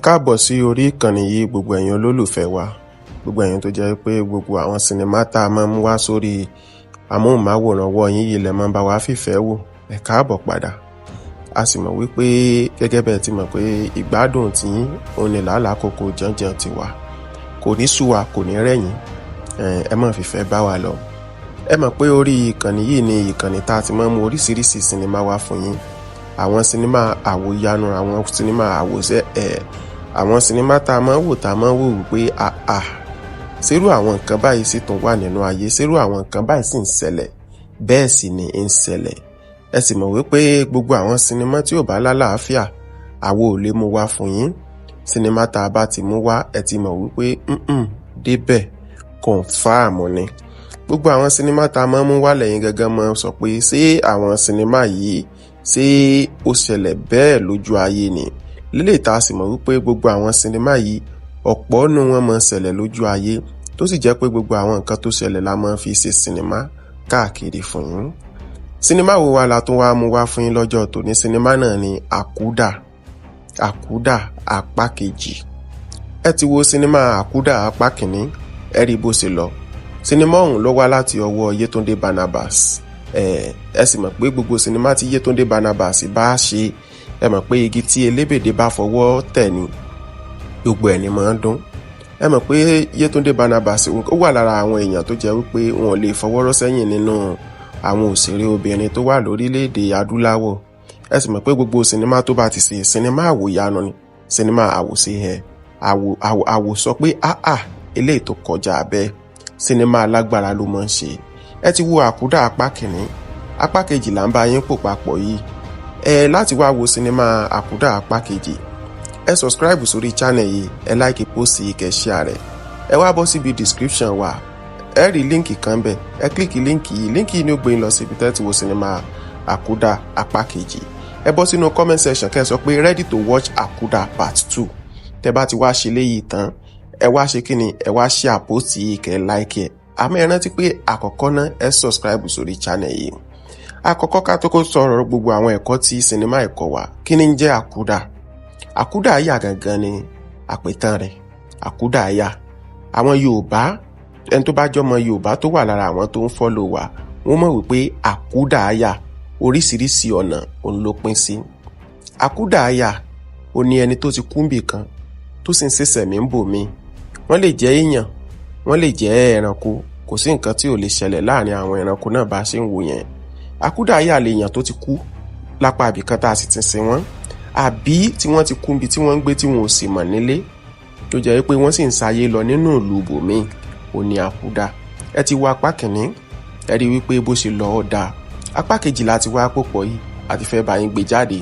káàbọ̀ sí orí ìkànnì yìí gbogbo ẹ̀yin olólùfẹ́ wa, gbogbo ẹ̀yin tó jẹ́ pé gbogbo àwọn sinimá tá a máa ń wá sórí amóhùnmáwòrán wọ yín yìí lẹ máa ń bá wa fìfẹ́ wò. Ẹ káàbọ̀ padà. A sì mọ̀ wípé gẹ́gẹ́ bẹ́ẹ̀ ti mọ̀ pé ìgbádùn tí òun ni làálàá kòkó jànjàn ti wà, kò ní sú wa, kò ní rẹ̀yìn. Ẹ má fìfẹ́ bá wa lọ. Ẹ mọ̀ pé orí ìkànnì yìí ni ìkànnì tá a ti máa ń mú oríṣiríṣi sinimá wá fún yín. Àwọn sinimá àwòyanu, àwọn sinimá àwòṣe àwọn sinimá tá a máa ń wò wípé ṣerú àwọn nǹkan báyìí sì tún wà nínú ayé, ṣerú àwọn nǹkan báyìí sì ń ṣẹlẹ̀, bẹ́ẹ̀ sì ni ń ṣẹlẹ̀. Ẹ sì mọ̀ wípé gbogbo àwọn sinimá tí ò bá lálàáfíà àwo ò lè mú wá fún yín. Sinimá tá a bá ti mú wá ẹ ti mọ̀ wípé débẹ̀ kọ̀ǹfàmù ni. Gbogbo àwọn sinimá tá a máa ń mú wá lẹ́yìn gangan máa sọ pé ṣé àwọn sinimá yìí ṣé ó ṣẹlẹ̀ bẹ́ẹ̀ lójú ayé ni. Lélẹ̀ tá a sì mọ̀ wípé gbogbo àwọn sinimá yìí ọ̀pọ̀ nínú wọn máa ṣẹlẹ̀ lójú ayé, tó sì jẹ́ pé gbogbo àwọn nǹkan tó ṣẹlẹ̀ la máa fi ṣe sinimá káàkiri fún yín. Sinimá wo wá la tún wá mú wá fún yín lọ́jọ́ tòní? Sinimá náà ni Àkúdà apá kejì. Ẹ ti wo sinimá Àkúdà apá kìíní, ẹ rí bó ṣe lọ. Sinimá ọ̀hún ló wá láti ọwọ́ Yétúndé Barnabas. Ẹ sì mọ̀ pé gbogbo sinimá tí Yétúndé Barnabas bá ṣe, ẹ mọ̀ pé igi tí elébèdè bá fọwọ́ tẹ̀ ni gbogbo ẹni máa ń dún. Ẹ mọ̀ pé Yétúndé Barnabas ó wà lára àwọn èèyàn tó jẹ́ wípé wọn ò lè fọwọ́rọ́ sẹ́yìn nínú àwọn òṣèré obìnrin tó wà lórílẹ̀‐èdè adúláwọ̀. Ẹ sì mọ̀ pé gbogbo sinimá tó bá ti ṣe sinimá àwòyanu ni, sinimá àwòṣe àwò sọ pé eléyìí tó kọjá bẹ́ẹ̀, sinimá alágbára ló máa ń ṣe. Ẹ ti wo Àkúdà apá kìíní, apá kejì là ń bá yín pò papọ̀ yìí. Láti wá wo sinimá Àkúdà apá kejì, ẹ subscribe sórí channel yìí, ẹ like post yìí, kẹ́ share rẹ̀. Ẹ wá bọ́ síbi description wa, ẹ rí líǹkì kan bẹ̀, ẹ kílíkì líǹkì yìí ni ó gbé yín lọ síbi tẹ́ ti wo sinimá Àkúdà apá kejì. Ẹ bọ́ sínú comment section kẹ́ sọ pé ready to watch Àkúdà part 2. Tẹ́ bá ti wá ṣe léyìí tán, ẹ wá ṣe kíni, ẹ wá share post yìí, kẹ́ like ẹ̀. Àmọ́ ẹ rántí pé àkọ́kọ́ náà ẹ subscribe sórí channel yìí. Àkọ́kọ́ ká tó kó sọ̀rọ̀ gbogbo àwọn ẹ̀kọ́ tí sinimá ẹ̀kọ́ wa, kí ni ń jẹ́ Àkúdà? Àkúdà àyà gangan ni àpètàn rẹ̀. Àkúdà àyà, àwọn Yorùbá, ẹni tó bá jọmọ Yorùbá tó wà lára àwọn tó ń follow wa, wọ́n mọ̀ wípé àkúdà àyà oríṣiríṣi ọ̀nà òun ló pín sí. Àkúdà àyà ó ní ẹni tó ti kú níbì kan tó sì ń ṣẹ̀ṣẹ̀ mí ń bò mí. Wọ́n lè jẹ́ èèyàn, wọ́n lè jẹ́ ẹranko, kò sí nǹkan tí ò lè ṣẹlẹ̀ láàrin àwọn ẹranko náà bá ṣe ń wò yẹn. Àkúdà àyà lè yàn tó ti kú lápá ibìkan tá a sì ti sin wọ́n, àbí tí wọ́n ti kú níbi tí wọ́n ń gbé tí wọn ò sì mọ̀ nílé, tó jẹ́ pé wọ́n sì ń sáyé lọ nínú ìlú ibòmíì, ó ní Àkúdà. Ẹ ti wo apá kìíní, ẹ rí wípé bó ṣe lọ ọ̀dà. Apá kejì láti wá pòpọ̀ yìí àti fẹ́ bá yín gbé jáde.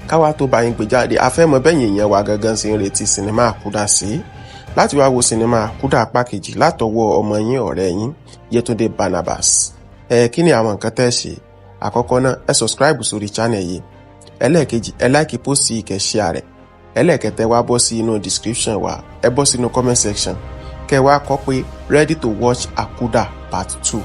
Káwá tó bá yín gbé jáde, a fẹ́ mọ bẹ́yìn èèyàn wa gangan sí ń retí sinimá Àkúdà sí. Láti wá wo sinimá Àkúdà apá kejì látọwọ́ ọmọ yín ọ̀rẹ́ yín Yétúndé Barnabas. Kí ni àwọn nǹkan tẹ́ ṣe? Àkọ́kọ́ náà, ẹ subscribe sórí channel yìí. Ẹlẹ́ẹ̀kejì, ẹ like post yìí, kẹ́ share rẹ̀. Ẹlẹ́ẹ̀kẹtẹ wá bọ́ sí inú description wa, ẹ bọ́ sínú comment section, kẹ́ wá kọ pé ready to watch Àkúdà part 2.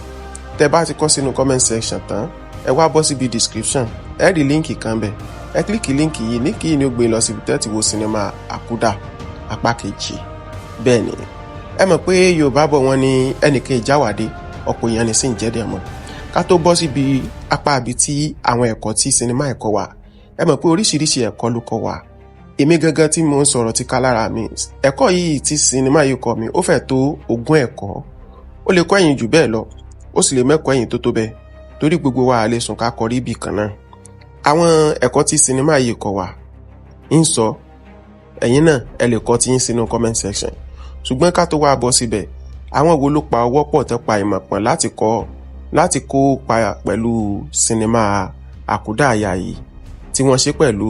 Tẹ́ bá ti kọ sínú comment section tán, ẹ wá bọ́ síbi description, ẹ rí líǹkì kan bẹ̀, ẹ kílíkì líǹkì yìí, líǹkì yìí ni ó gbé lọ síbi tẹ́ ti wo sinimá Àkúdà apá kejì. Bẹ́ẹ̀ ni, ẹ mọ̀ pé Yorùbá bọ̀ wọ́n ní ẹnìkan ìjáwádé, ọ̀pọ̀ èèyàn ní sì ń jẹ́dẹ̀ mọ́. Ká tó bọ́ síbi apá ibi tí àwọn ẹ̀kọ́ tí sinimá ẹ̀kọ́ wa, ẹ mọ̀ pé oríṣiríṣi ẹ̀kọ́ ló kọ́ wa. Èmi gangan tí mo ń sọ̀rọ̀ ti ká lára mi, ẹ̀kọ́ yìí tí sinimá yìí kọ́ mi, ó fẹ́ tó 20 ẹ̀kọ́. Ó lè kọ́ ẹ̀yin jù bẹ́ẹ̀ lọ, ó sì lè mẹ́kọ̀ọ́ ẹ̀yin tó bẹ́ẹ̀, torí gbogbo wa lè sùn ká kọrí ibì kan náà. Àwọn ẹ̀kọ́ tí sinimá yìí kọ́ wa ń sọ, ẹ̀yin náà ẹ lè kọ́ tí yín sínú comment section. Ṣùgbọ́n ká tó wá bọ́ síbẹ̀, àwọn wo ló pa ọwọ́ pọ̀ tó pa ìmọ̀ pọ̀ láti kó pa pẹ̀lú sinimá Àkúdà àyà yìí, tí wọ́n ṣe pẹ̀lú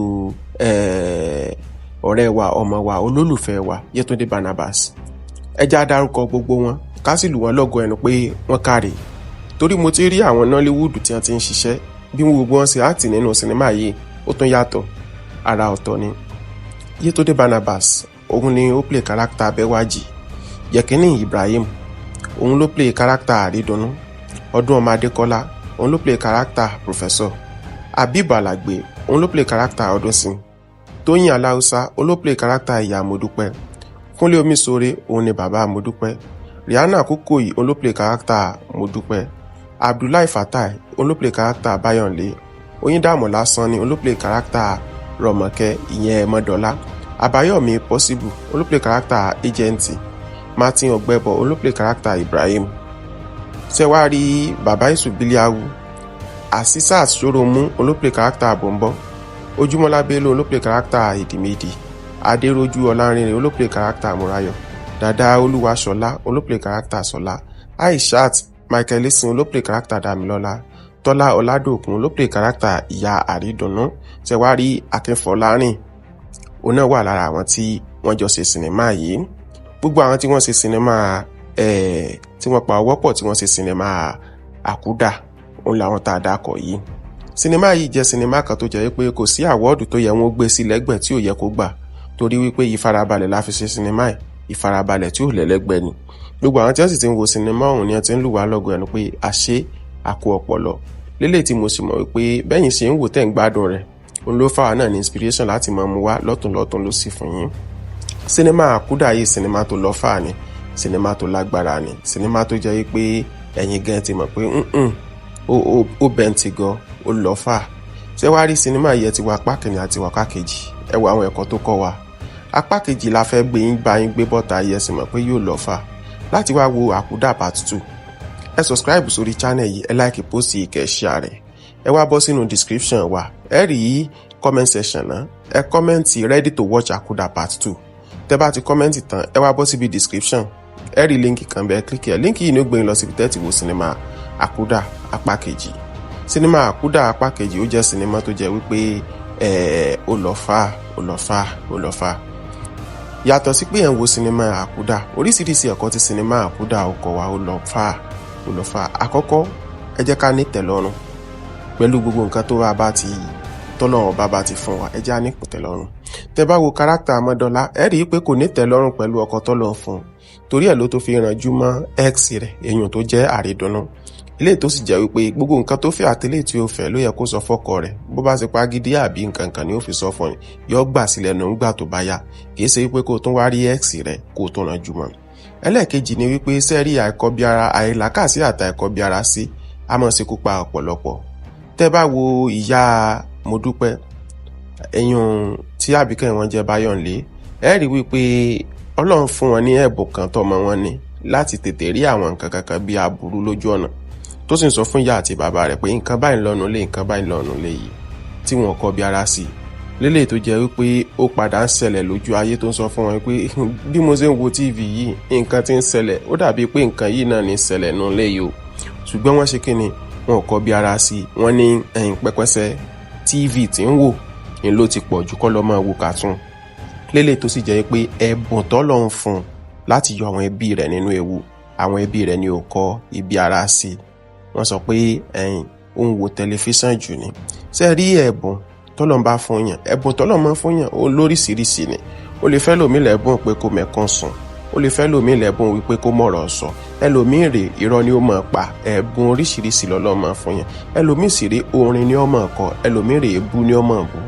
ọ̀rẹ́ wa, ọmọ wa, olólùfẹ́ wa Yétúndé Barnabas. Ẹ já dárúkọ gbogbo wọn, ká sì lù wọ́n lọ́gọ ẹnu pé wọ́n káre. Torí mo ti rí àwọn Nollywood tí wọ́n ti ń ṣiṣẹ́, bí gbogbo wọn ṣe àtì nínú sinimá yìí ó tún yàtọ̀, ara ọ̀tọ̀ ni. Yétúndé Barnabas, òun ni ó play character Bẹ́wàjì. Yẹ̀kínní Ibrahim, òun ló play character Àrídùnnú. Ọdún ọmọ Adékọ́lá, òun ló play character Professor. Habib Alagbe, òun ló play character Ọdúnsìn. Tóyìn Aláùsá òun ló play character ìyá Modúpẹ́. Kúnlé Omísore òun ni bàbá Modúpẹ́. Rihanna Kúkòyí òun ló play character Modúpẹ́. Abdullahi Fatai òun ló play character Báyọ̀nlé. Oyíndàmọ́lá Sanni òun ló play character Rọ̀mọ́kẹ́ ìyẹn Mọ́dọ́lá. Àbáyọ̀mí Possible òun ló play character Agent. Martin Ọ̀gbẹ́bọ̀ òun ló play character Ibrahim. Ṣẹ̀wárí bàbá Ìsùbílíàwù. Asisat Soromu òun ló play character Bọ̀m̀bọ́. Ojúmọ́lá Bello òun ló play character Ìdìmẹ́dì. Adérójú Ọlárìnrìn òun ló play character Múráyọ̀. Dàdá Olúwaṣọlá òun ló play character Ṣọlá. Aishat Michael Esin òun ló play character Dámilọ́lá. Tọ́lá Ọládòkun òun ló play character Ìyá Àrídùnnú. Ṣẹ̀wárí Akínfọlárìn òun náà wà lára àwọn tí wọ́n jọ ṣe sinimá yìí. Gbogbo àwọn tí wọ́n ṣe sinimá tí wọ́n pa ọwọ́ pọ̀ tí wọ́n ṣe sinimá Àkúdà òun làwọn tá a dákọ̀ yìí. Sinimá yìí jẹ́ sinimá kan tó jẹ́ pé kò sí àwọ́ọ̀dù tó yẹ wọ́n gbé sí lẹ́gbẹ̀ẹ́ tí ò yẹ kó gbà, torí wípé ìfarabalẹ̀ la fi ṣe sinimá yìí, ìfarabalẹ̀ tí ò lẹ́lẹ́gbẹ́ ni. Gbogbo àwọn tí wọ́n sì ti ń wo sinimá ọ̀hún ni wọ́n ti ń lù wá lọ́gọ̀ ẹnu pé àṣé àkó ọpọlọ lélẹ̀ tí mo sì mọ̀ wípé bẹ́yìn ṣe ń wò tẹ́ ń gbádùn rẹ̀ òun ló fà wá náà ní inspiration láti máa mú wá lọ́tùnlọ́tùn ló sì fún yín. Sinimá Àkúdà yìí sinimá tó lọ́ fà ni, sinimá tó lágbára ni, sinimá tó jẹ́ wípé ẹ̀yin gan ti mọ̀ pé ó bẹ́ǹtì gan ó lọ́ fà. Ṣé wá rí sinimá yìí ti wá apá kìíní àti wá apá kejì, ẹ wo àwọn ẹ̀kọ́ tó kọ́ wa. Apá kejì la fẹ́ bá yín gbé bọ́ta yẹ sì mọ̀ pé yóò lọ́ fà. Láti wá wo Àkúdà part 2, ẹ subscribe sórí channel yìí, ẹ like post yìí, kẹ́ share rẹ̀. Ẹ wá bọ́ sínú description wa, ẹ rí comment section náà, ẹ comment ready to watch Àkúdà part 2. Tẹ́ bá ti comment tán, ẹ wá bọ́ síbi description, ẹ rí link kan bẹ́ẹ̀ click ẹ. Link yìí ni ó gbé yín lọ síbi tẹ́tí wo sinimá Àkúdà apá kejì. Sinimá Àkúdà apá kejì ó jẹ́ sinimá tó jẹ́ wípé ó lọ fà. Yàtọ̀ sí pé ẹ̀ ń wo sinimá Àkúdà, oríṣiríṣi ẹ̀kọ́ ti sinimá Àkúdà ó kọ́ wa ó lọ fà. Àkọ́kọ́, ẹ jẹ́ ká ní tẹ́lọ́rùn pẹ̀lú gbogbo nǹkan tó tọ́lọ́run bá ti fún wa, ẹ jẹ́ á ní tẹ́lọ́rùn. Tẹ́ bá wo character Mọ́dọ́lá, ẹ rí i pé kò ní tẹ́lọ́rùn pẹ̀lú ọkọ tọ́lọ́run fún un, torí ẹ̀ ló tó fi rànjú mọ́ ex rẹ̀ èèyàn tó jẹ́ Àrídùnnú. Ilé tó sì jẹ́ wípé gbogbo nǹkan tó fẹ́ àtẹlé tí ó fẹ́ ló yẹ kó sọ fọ́kọ rẹ̀, bó bá ṣe pa gidi àbí nǹkan kan ni ó fi sọ fún yọ gbà sílẹ̀ nù ńgbà tó bá yá, kì í ṣe wípé kó tún wá rí ex rẹ̀ kó tún rànjú mọ́. Ẹlẹ́ẹ̀kejì ni wípé sẹ́rí àìkọbiara àìlàkàsí àtàìkọbiara sí a máa ṣekú pa ọ̀pọ̀lọpọ̀. Tẹ́ bá wo ìyá Modúpẹ́, ẹ̀yùn tí àbíkẹ́ wọn jẹ́ Báyọ̀nlé, ẹ rí wípé Ọlọ́run fún wọn ní ẹ̀bùn kan tọ́mọ wọn ní láti tètè rí àwọn nǹkan kankan bí aburú lójú ọ̀nà, tó sì ń sọ fún ìyá àti bàbá rẹ̀ pé nǹkan báyìí lọ́nu lé nǹkan báyìí lọ́nu lé yìí tí wọ́n kọ́ bí ara sí. Lélẹ̀ tó jẹ́ wípé ó padà ń ṣẹlẹ̀ lójú ayé, tó ń sọ fún wọn pé bí mo ṣe ń wo TV yìí nǹkan tí ń ṣẹlẹ̀ ó dàbí pé nǹkan yìí náà ní ṣẹlẹ̀ nù lé yìí o, ṣùgbọ́n wọ́n ṣe kí ni wọn kọ́ bí ara sí. Wọ́n ní ẹ̀yìn pẹ́pẹ́sẹ́ TV tí ń wò ní ló ti pọ̀ jù kọ́ lọ́ máa wo cartoon. Lélẹ̀ tó sì jẹ́ pé ẹ̀bùn tọ́lọ́run fún un láti yọ àwọn ẹbí rẹ̀ nínú ewu, àwọn ẹbí rẹ̀ ni ó kọ́ ibi ara sí. Wọ́n sọ pé ó ń wo tẹlifíṣàn jù ni. Ṣé rí ẹ̀bùn tọ́lọ́run bá fún yàn, ẹ̀bùn tọ́lọ́run máa fún yàn ó lóríṣiríṣi ni. Ó lè fẹ́ lòmí lẹ́bùn pé kó mẹ́kàn sùn, ó lè fẹ́ lòmí lẹ́bùn wípé kó mọ̀rọ̀ sọ, ẹlòmíì rè irọ́ ni ó máa pa, ẹ̀bùn oríṣiríṣi lọ́lọ́run máa fún yàn. Ẹlòmíì sì rí orin ni ó máa kọ, ẹlòmíì rè ebú ni ó máa bú.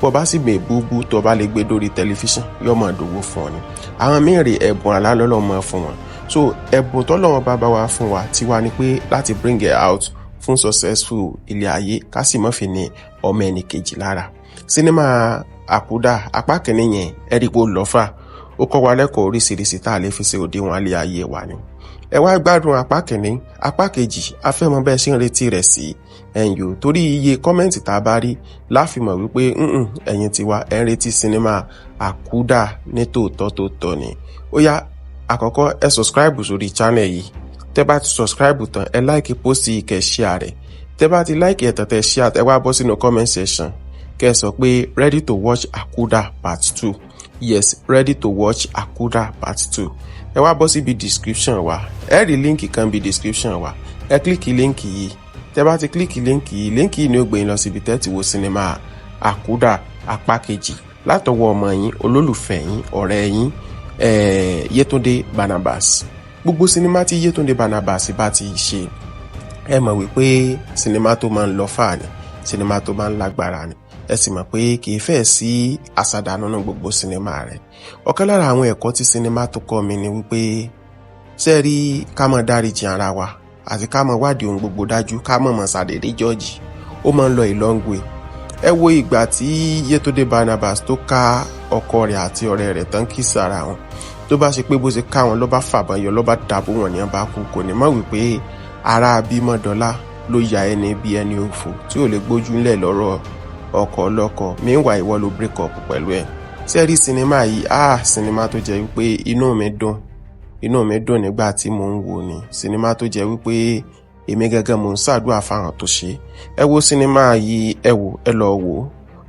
Bó bá sì gbé búbú tó bá lè gbé dórí tẹlifíṣàn yóò máa dòwó fún ọ ni. Àwọn míì rè ẹ̀bùn àlá lọ́lọ́run máa fún wọn. So ẹ̀bùn tọ́lọ́run bá wa fún wa tiwa ni pé láti bring it out fún successful ilé ayé, ká sì má fi ní ọmọ ẹni kejì lára. Sinimá Àkúdà apá kìíní yẹn ẹ̀rígbó lọ́fà, ó kọ́ wa lẹ́kọ̀ọ́ oríṣiríṣi tá a lè fi ṣe òdiwọ̀n alẹ́ ayé wa ni. Ẹ wá gbádùn apá kìíní, apá kejì a fẹ́ mọ̀ bẹ́ẹ̀ ṣe ń retí rẹ̀ sí ẹ̀yìn, torí iye kọ́mẹ́ǹtì tá a bá rí láfimọ̀ wípé ẹ̀yin tiwa ẹ̀ ń retí sinimá Àkúdà ní tòótọ́ ni. Ó yá, àkọ́kọ́ ẹ subscribe sórí channel yìí. Tẹ́ bá ti subscribe tán, ẹ like post yìí, kẹ́ share rẹ̀. Tẹ́ bá ti like ẹ̀ tán tẹ́ share, ẹ wá bọ́ sínú comment section kẹ́ sọ pé ready to watch Àkúdà part 2. Yes, ready to watch Àkúdà part 2. Ẹ wá bọ́ síbi description wa, ẹ rí link kan bí description wa, ẹ click link yìí. Tẹ́ bá ti click link yìí ni ó gbé yín lọ síbi tẹ́tí wo sinimá Àkúdà apá kejì látọwọ́ ọmọ yín, olólùfẹ́ yín, ọ̀rẹ́ yín, Yétúndé Barnabas. Gbogbo sinimá tí Yétúndé Barnabas bá ti ṣe, ẹ mọ̀ wípé sinimá tó máa ń lọ fà ni, sinimá tó máa ń lágbára ni. ẹ sì mọ̀ pé kì í fẹ́ sí àsàdànù nínú gbogbo sinimá rẹ̀. Ọ̀kan lára àwọn ẹ̀kọ́ tí sinimá tó kọ́ mi ni wípé ṣé rí ká mọ̀ dáríjì ara wa àti ká mọ̀ wádìí ohun gbogbo dájú, ká mọ̀ ṣàdédé jọ́ọ̀jì, ó máa ń lọ a long way. Ẹ wo ìgbà tí Yétúndé Barnabas tó ká ọkọ rẹ̀ àti ọ̀rẹ́ rẹ̀ tán kiss ara wọn, tó bá ṣe pé bó ṣe ká wọn ló bá fàbọn yọ, ló bá dàbò wọn ní ọba kú, kò ní mọ̀ wípé ara Abímọ́dọ́lá ló ya ẹni bí ẹni òfò tí ò lè gbójú ńlẹ̀ lọ́rọ̀ ọkọ ọlọ́kọ, meanwhile ìwọ ló break up pẹ̀lú ẹ̀. Ṣé rí sinimá yìí, sinimá tó jẹ́ wípé inú mi dùn nígbà tí mò ń wò ni. Sinimá tó jẹ́ wípé èmi gẹ́gẹ́ mò ń ṣàdúrà fáwọn tó ṣe. Ẹ wo sinimá yìí, ẹ lọ wò.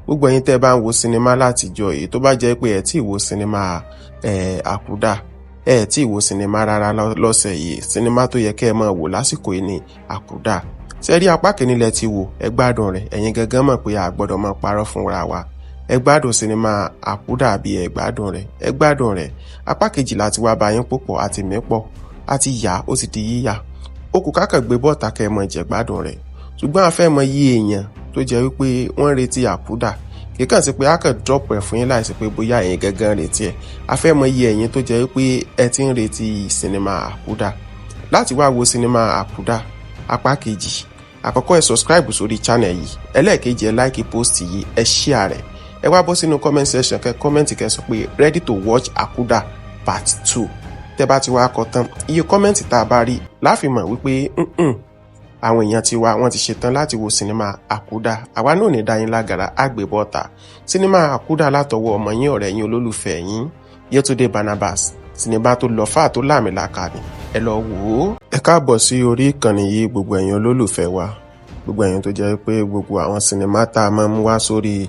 Gbogbo ẹ̀yin tẹ́ bá ń wo sinimá látijọ́ yìí, tó bá jẹ́ pé ẹ tí wo sinimá Àkúdà, ẹ tí wo sinimá rárá lọ́sẹ̀ yìí, sinimá tó yẹ kẹ́ ẹ máa wò lásìkò yìí ni Àkúdà. Ṣé rí apá kìíní lẹ ti wò, ẹ gbádùn rẹ̀, ẹ̀yin gẹ́gẹ́ mọ̀ pé a gbọ́dọ̀ máa parọ́ fúnra wa. Ẹ gbádùn sinimá Àkúdà bí ẹ gbádùn rẹ̀. Apá kejì láti wá bá yín púpọ̀ àti mẹ́pọ̀, àti yá ó sì di yíyá. Ó kù kákàn gbé bọ́ọ̀tà kẹ́ ẹ mọ̀ jẹ gbádùn rẹ̀. Ṣùgbọ́n a fẹ́ mọ iye èèyàn tó jẹ́ wípé wọ́n retí Àkúdà. Kì í kàn sí pé a kàn drop ẹ̀ fún yín láìsí pé bóyá ẹ̀yin gẹ́gẹ́ retí ẹ̀. A fẹ́ mọ iye ẹ̀yin tó jẹ́ wípé ẹ ti ń retí sinimá Àkúdà. Láti wá wo sinimá Àkúdà apá kejì, àkọ́kọ́ ẹ subscribe sórí channel yìí, ẹlẹ́ẹ̀kejì ẹ like post yìí, ẹ share rẹ̀. Ẹ wá bọ́ sínú comment section kẹ́ comment kẹ́ sọ pé ready to watch Àkúdà part 2. Tẹ́ bá ti wá kọ tán, iye comment tá a bá rí láfi mọ̀ wípé àwọn èèyàn ti wá, wọ́n ti ṣetán láti wo sinimá Àkúdà. Àwa náà ní dá yín lágara àgbébọ́ta. Sinimá Àkúdà látọwọ́ ọmọ yín, ọ̀rẹ́ yín, olólùfẹ́ yín Yétúndé Barnabas. Sinimá tó lọ fà tó láàmìlàkà ni. Ẹ lọ wò ó. Ẹ káàbọ̀ sí orí ìkànnì yìí gbogbo ẹ̀yin olólùfẹ́ wa. Gbogbo ẹ̀yin tó jẹ́ pé gbogbo àwọn sinimá tá a máa mú wá sórí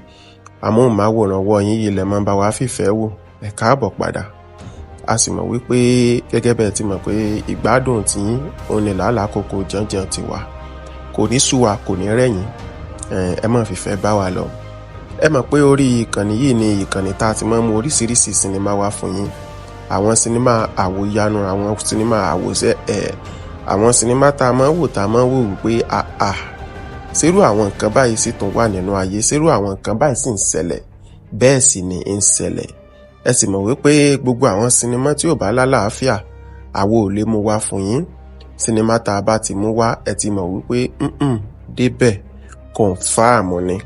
amóhùnmáwòrán wọ yín yìí lẹ máa bá wa fìfẹ́ wò. Ẹ káàbọ̀ padà. A sì mọ̀ wípé gẹ́gẹ́ bẹ́ẹ̀ ti mọ̀ pé ìgbádùn tí òun ni làálàá kòkó jànjàn ti wà. Kò ní sú wa, kò ní rẹ̀yìn. Ẹ máa fìfẹ́ bá wa lọ. Ẹ mọ̀ pé orí ìkànnì yìí ni ìkànnì tá a ti máa mú oríṣiríṣi sinimá wá fún yín. Àwọn sinimá àwòyanu, àwọn sinimá àwòṣẹ́, àwọn sinimá tá a máa wò wípé ṣerú àwọn nǹkan báyìí sì tún wà nínú ayé, ṣerú àwọn nǹkan báyìí sì ń ṣẹlẹ̀, bẹ́ẹ̀ sì ni ń ṣẹlẹ̀. Ẹ sì mọ̀ wípé gbogbo àwọn sinimá tí ò bá lálàáfíà àwo ò lè mú wá fún yín. Sinimá tá a bá ti mú wá, ẹ ti mọ̀ wípé débẹ̀ confirm ni.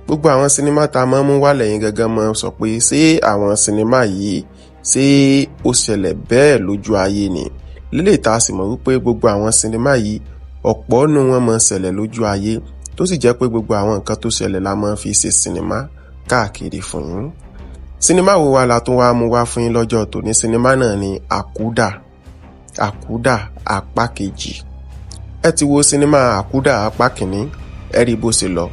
Gbogbo àwọn sinimá tá a máa mú wá lẹ́yìn gẹ́gẹ́ mọ́ sọ pé ṣé àwọn sinimá yìí ṣé ó ṣẹlẹ̀ bẹ́ẹ̀ lójú ayé ni. Lélẹ̀ tá a sì mọ̀ wípé gbogbo àwọn sinimá yìí ọ̀pọ̀ nínú wọn máa ṣẹlẹ̀ lójú ayé, tó sì jẹ́ pé gbogbo àwọn nǹkan tó ṣẹlẹ̀ la máa fi ṣe sinimá káàkiri fún yín. Sinimá wo wá la tún wá mú wá fún yín lọ́jọ́ tòní? Sinimá náà ni Àkúdà apá kejì. Ẹ ti wo sinimá Àkúdà apá kìíní, ẹ rí bó ṣe lọ.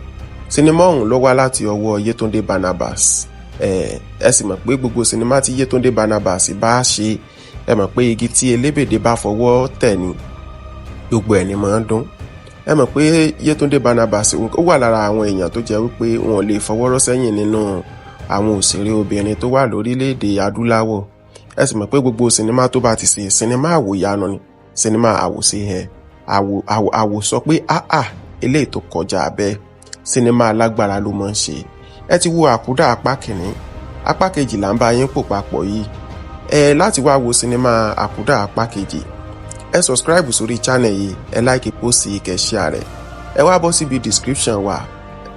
Sinimá ọ̀hún ló wá láti ọwọ́ Yétúndé Barnabas. Ẹ sì mọ̀ pé gbogbo sinimá tí Yétúndé Barnabas bá ṣe, ẹ mọ̀ pé igi tí elébèdé bá fọwọ́ tẹ̀ ni gbogbo ẹni máa ń dún. Ẹ mọ̀ pé Yétúndé Barnabas ó wà lára àwọn èèyàn tó jẹ́ wípé wọn lè fọwọ́rọ́ sẹ́yìn nínú àwọn òṣèré obìnrin tó wà lórílẹ̀‐èdè adúláwọ̀. Ẹ sì mọ̀ pé gbogbo sinimá tó bá ti ṣe sinimá àwòyanu ni, sinimá àwòṣe àwò sọ pé eléyìí tó kọjá bẹ́ẹ̀, sinimá alágbára ló máa ń ṣe. Ẹ ti wo Àkúdà apá kìíní, apá kejì là ń bá yín pò papọ̀ yìí. Láti wá wo sinimá Àkúdà apá kejì, ẹ subscribe sórí channel yìí, ẹ like post yìí, kẹ́ share rẹ̀. Ẹ wá bọ́ síbi description wa,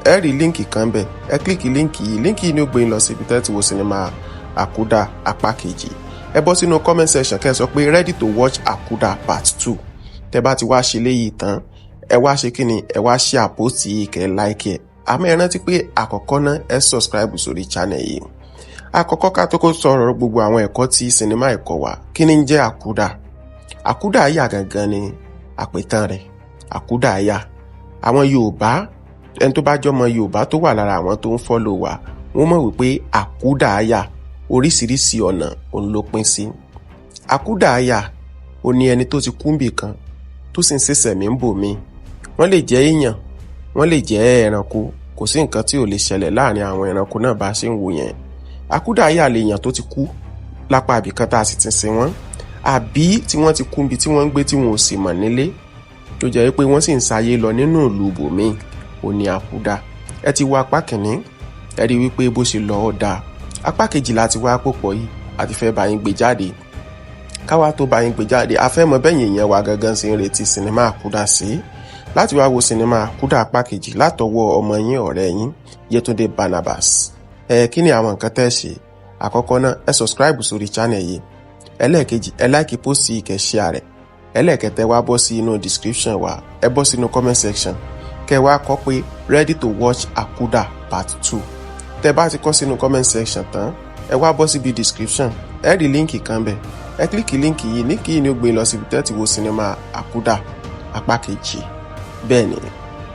ẹ rí líǹkì kan bẹ̀, ẹ kílíkì líǹkì yìí ni ó gbé yín lọ síbi tẹ́ ti wo sinimá Àkúdà apá kejì. Ẹ bọ́ sínú comment section kẹ́ sọ pé ready to watch Àkúdà part 2. Tẹ́ bá ti wá ṣe léyìí tán, ẹ wá ṣe kíni, ẹ wá share post yìí, kẹ́ like ẹ̀. Àmọ́ ẹ rántí pé àkọ́kọ́ náà ẹ subscribe sórí channel yìí. Àkọ́kọ́ ká tó kó sọ̀rọ̀ gbogbo àwọn ẹ̀kọ́ tí sinimá ẹ̀kọ́ wa, kí ni ń jẹ́ Àkúdà? Àkúdà àyà gangan ni àpètàn rẹ̀. Àkúdà àyà, àwọn Yorùbá, ẹni tó bá jọmọ Yorùbá tó wà lára àwọn tó ń follow wa, wọ́n mọ̀ wípé àkúdà àyà oríṣiríṣi ọ̀nà òun ló pín sí. Àkúdà àyà ó ní ẹni tó ti kú níbì kan tó sì ń ṣẹ̀ṣẹ̀ mí ń bò mí. Wọ́n lè jẹ́ èèyàn, wọ́n lè jẹ́ ẹranko, kò sí nǹkan tí ò lè ṣẹlẹ̀ láàrin àwọn ẹranko náà bá ṣe ń wò yẹn. Àkúdà àyà lè yàn tó ti kú lápá ibìkan tá a sì ti sin wọ́n, àbí tí wọ́n ti kú níbi tí wọ́n ń gbé tí wọn ò sì mọ̀ nílé, tó jẹ́ pé wọ́n sì ń sáyé lọ nínú ìlú bòmíì, ó ní Àkúdà. Ẹ ti wo apá kìíní, ẹ rí wípé bó ṣe lọ ó dáa. Apá kejì láti wá pòpọ̀ yìí àti fẹ́ bá yín gbé jáde. Káwá tó bá yín gbé jáde, a fẹ́ mọ̀ bẹ́yìn èèyàn wa gangan sí ń retí sinimá Àkúdà sí. Láti wá wo sinimá Àkúdà apá kejì látọwọ́ ọmọ yín ọ̀rẹ́ yín Yétúndé Barnabas. Kí ni àwọn nǹkan tẹ́ ṣe? Àkọ́kọ́ náà, ẹ subscribe sórí channel yìí. Ẹlẹ́ẹ̀kejì, ẹ like post yìí kẹ́ share rẹ̀. Ẹlẹ́ẹ̀kẹtẹ wá bọ́ sí inú description wa, ẹ bọ́ sínú comment section. Kẹ́ wá kọ pé ready to watch Àkúdà part 2. Tẹ́ bá ti kọ sínú comment section tán, ẹ wá bọ́ síbi description. Ẹ rí líǹkì kan bẹ̀. Ẹ kílíkì líǹkì yìí, líǹkì yìí ni ó gbé lọ síbi tẹ́ ti wo sinimá Àkúdà apá kejì. Bẹ́ẹ̀ ni,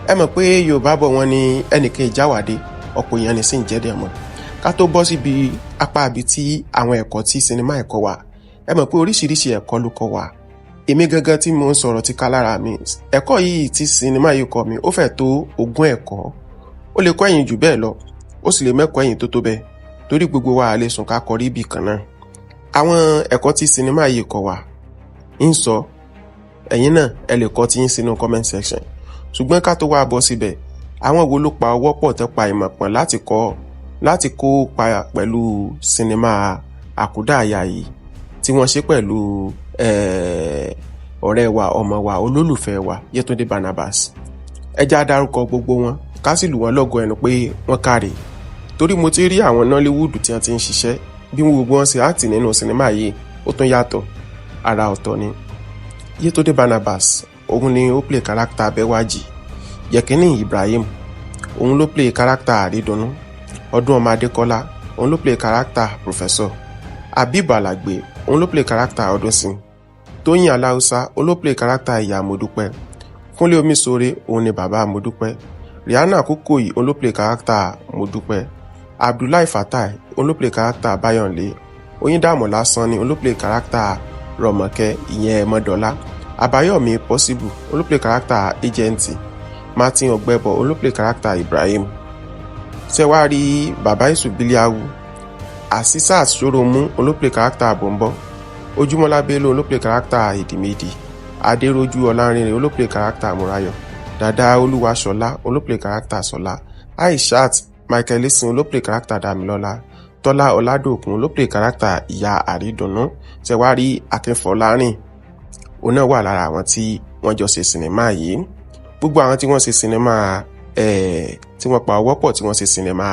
ẹ mọ̀ pé Yorùbá bọ̀ wọ́n ní ẹnìkan ìjáwádé, ọ̀pọ̀ èèyàn ní sì ń jẹ́dẹ̀ mọ́. Ká tó bọ́ síbi apá ibi tí àwọn ẹ̀kọ́ tí sinimá ẹ̀kọ́ wa, ẹ mọ̀ pé oríṣiríṣi ẹ̀kọ́ ló kọ́ wa. Èmi gangan tí mo ń sọ̀rọ̀ ti ká lára mi, ẹ̀kọ́ yìí tí sinimá yìí kọ́ mi ó fẹ́ tó 20 ẹ̀kọ́. Ó lè kọ́ ẹ̀yin jù bẹ́ẹ̀ lọ, ó sì lè mẹ́kọ̀ọ́ ẹ̀yin tó tó bẹ́ẹ̀, torí gbogbo wa lè sùn ká kọrí ibì kan náà. Àwọn ẹ̀kọ́ tí sinimá yìí kọ́ wa ń sọ, ẹ̀yin náà ẹ lè kọ́ tí yín sínú comment section. Ṣùgbọ́n ká tó wá bọ́ síbẹ̀, àwọn wo ló pa ọwọ́ pọ̀ tẹ́ pa ìmọ̀ pọ̀n láti kópa pẹ̀lú sinimá Àkúdà àyà yìí tí wọ́n ṣe pẹ̀lú ọ̀rẹ́ wa, ọmọ wa, olólùfẹ́ wa Yétúndé Barnabas. Ẹ já dárúkọ gbogbo wọn ká sì lù wọ́n lọ́gọ ẹnu pé wọ́n káre. Torí mo ti rí àwọn Nollywood tí wọ́n ti ń ṣiṣẹ́, bí gbogbo wọn ṣe act nínú sinimá yìí ó tún yàtọ̀, ara ọ̀tọ̀ ni. Yétúndé Barnabas, òun ni ó play character Bẹ́wàjì. Yẹ̀kínní Ibrahim, òun ló play character Àrídùnnú. Ọdúnọmọ Adékọ́lá, òun ló play character Professor. Habib Alagbe, òun ló play character Ọdúnsìn. Tóyìn Aláùsá, òun ló play character Ìyá Modúpẹ́. Kúnlé Omísore, òun ni bàbá Modúpẹ́. Rihanna Kúkòyí, òun ló play character Modúpẹ́. Abdullahi Fatai, òun ló play character Báyọ̀nlé. Oyíndàmọ́lá Sanni, òun ló play character Rọ̀mọ́kẹ́ ìyẹn Mọ́dọ́lá. Àbáyọ̀mí Possible, òun ló play character Agent. Martin Ọ̀gbẹ́bọ̀, òun ló play character Ibrahim. Ṣẹ̀wárí Bàbá Ìsùbílíàwù, Asisat Soromu, òun ló play character Bọ̀m̀bọ̀. Ojúmọ́lá Bello, òun ló play character Ìdìmẹ́dì. Adérójú Ọlárìnrìn, òun ló play character Múráyọ̀. Dàdá Olúwaṣọlá, òun ló play character Ṣọlá. Aishat Michael Leeson, òun ló play character Dámilọ́lá. Tọ́lá Ọládòkun, òun ló play character Ìyá Àrídùnnú. Ṣẹ̀wárí Akínfọlárìn, òun náà wà lára àwọn tí wọ́n jọ ṣe sinimá yìí. Gbogbo àwọn tí wọ́n ṣe sinimá tí wọ́n pa ọwọ́ pọ̀ tí wọ́n ṣe sinimá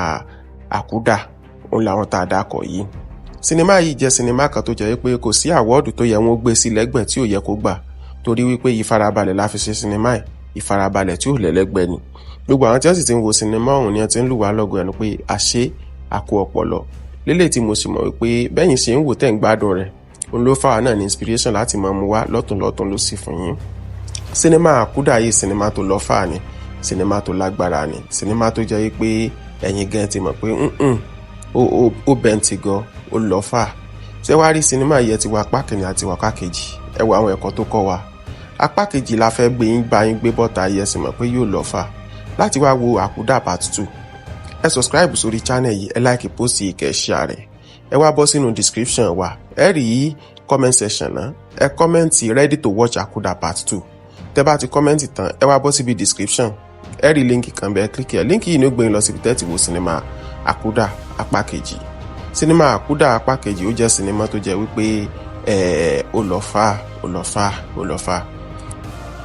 Àkúdà, òun làwọn tá a dákọ̀ yìí. Sinimá yìí jẹ́ sinimá kan tó jẹ́ pé kò sí àwọ́ọ̀dù tó yẹ wọ́n gbé sí lẹ́gbẹ̀ẹ́ tí ò yẹ kó gbà, torí wípé ìfarabalẹ̀ la fi ṣe sinimá yìí, ìfarabalẹ̀ tí ò lẹ́lẹ́gbẹ́ ni. Gbogbo àwọn tí wọ́n sì ti ń wo sinimá ọ̀hún ni wọ́n ti ń lù wá lọ́gọ̀ ẹnu pé àṣé àkó ọpọlọ. Lélẹ̀ tí mo sì mọ̀ wípé bẹ́yìn ṣe ń wò tẹ́ ń gbádùn rẹ̀, òun ló fà náà ní inspiration láti máa mú wá lọ́tùnlọ́tùn ló sì fún yín. Sinimá Àkúdà yìí sinimá tó lọ́ fà ni, sinimá tó lágbára ni, sinimá tó jẹ́ pé ẹ̀yin gan ti mọ̀ pé ó bẹ́ǹtì gan, ó lọ́ fà. Ṣé wá rí sinimá yìí ti wá apá kìíní àti wá apá kejì, ẹ wo àwọn ẹ̀kọ́ tó kọ́ wa. Apá kejì la fẹ́ bá yín gbé bọ́ta yẹ sì mọ̀ pé yóò lọ́ fà. Láti wá wo Àkúdà part 2, ẹ subscribe sórí channel yìí, ẹ like post yìí kẹ́ share rẹ̀. Ẹ wá bọ́ sínú description wa, ẹ rí comment section náà, ẹ comment ready to watch Àkúdà part 2. Tẹ́ bá ti comment tán, ẹ wá bọ́ síbi description, ẹ rí líǹkì kan bẹ́ẹ̀ click ẹ̀. Líǹkì yìí ni ó gbé yín lọ síbi tẹ́ ti wo sinimá Àkúdà apá kejì. Sinimá Àkúdà apá kejì ó jẹ́ sinimá tó jẹ́ wípé ó lọ fà.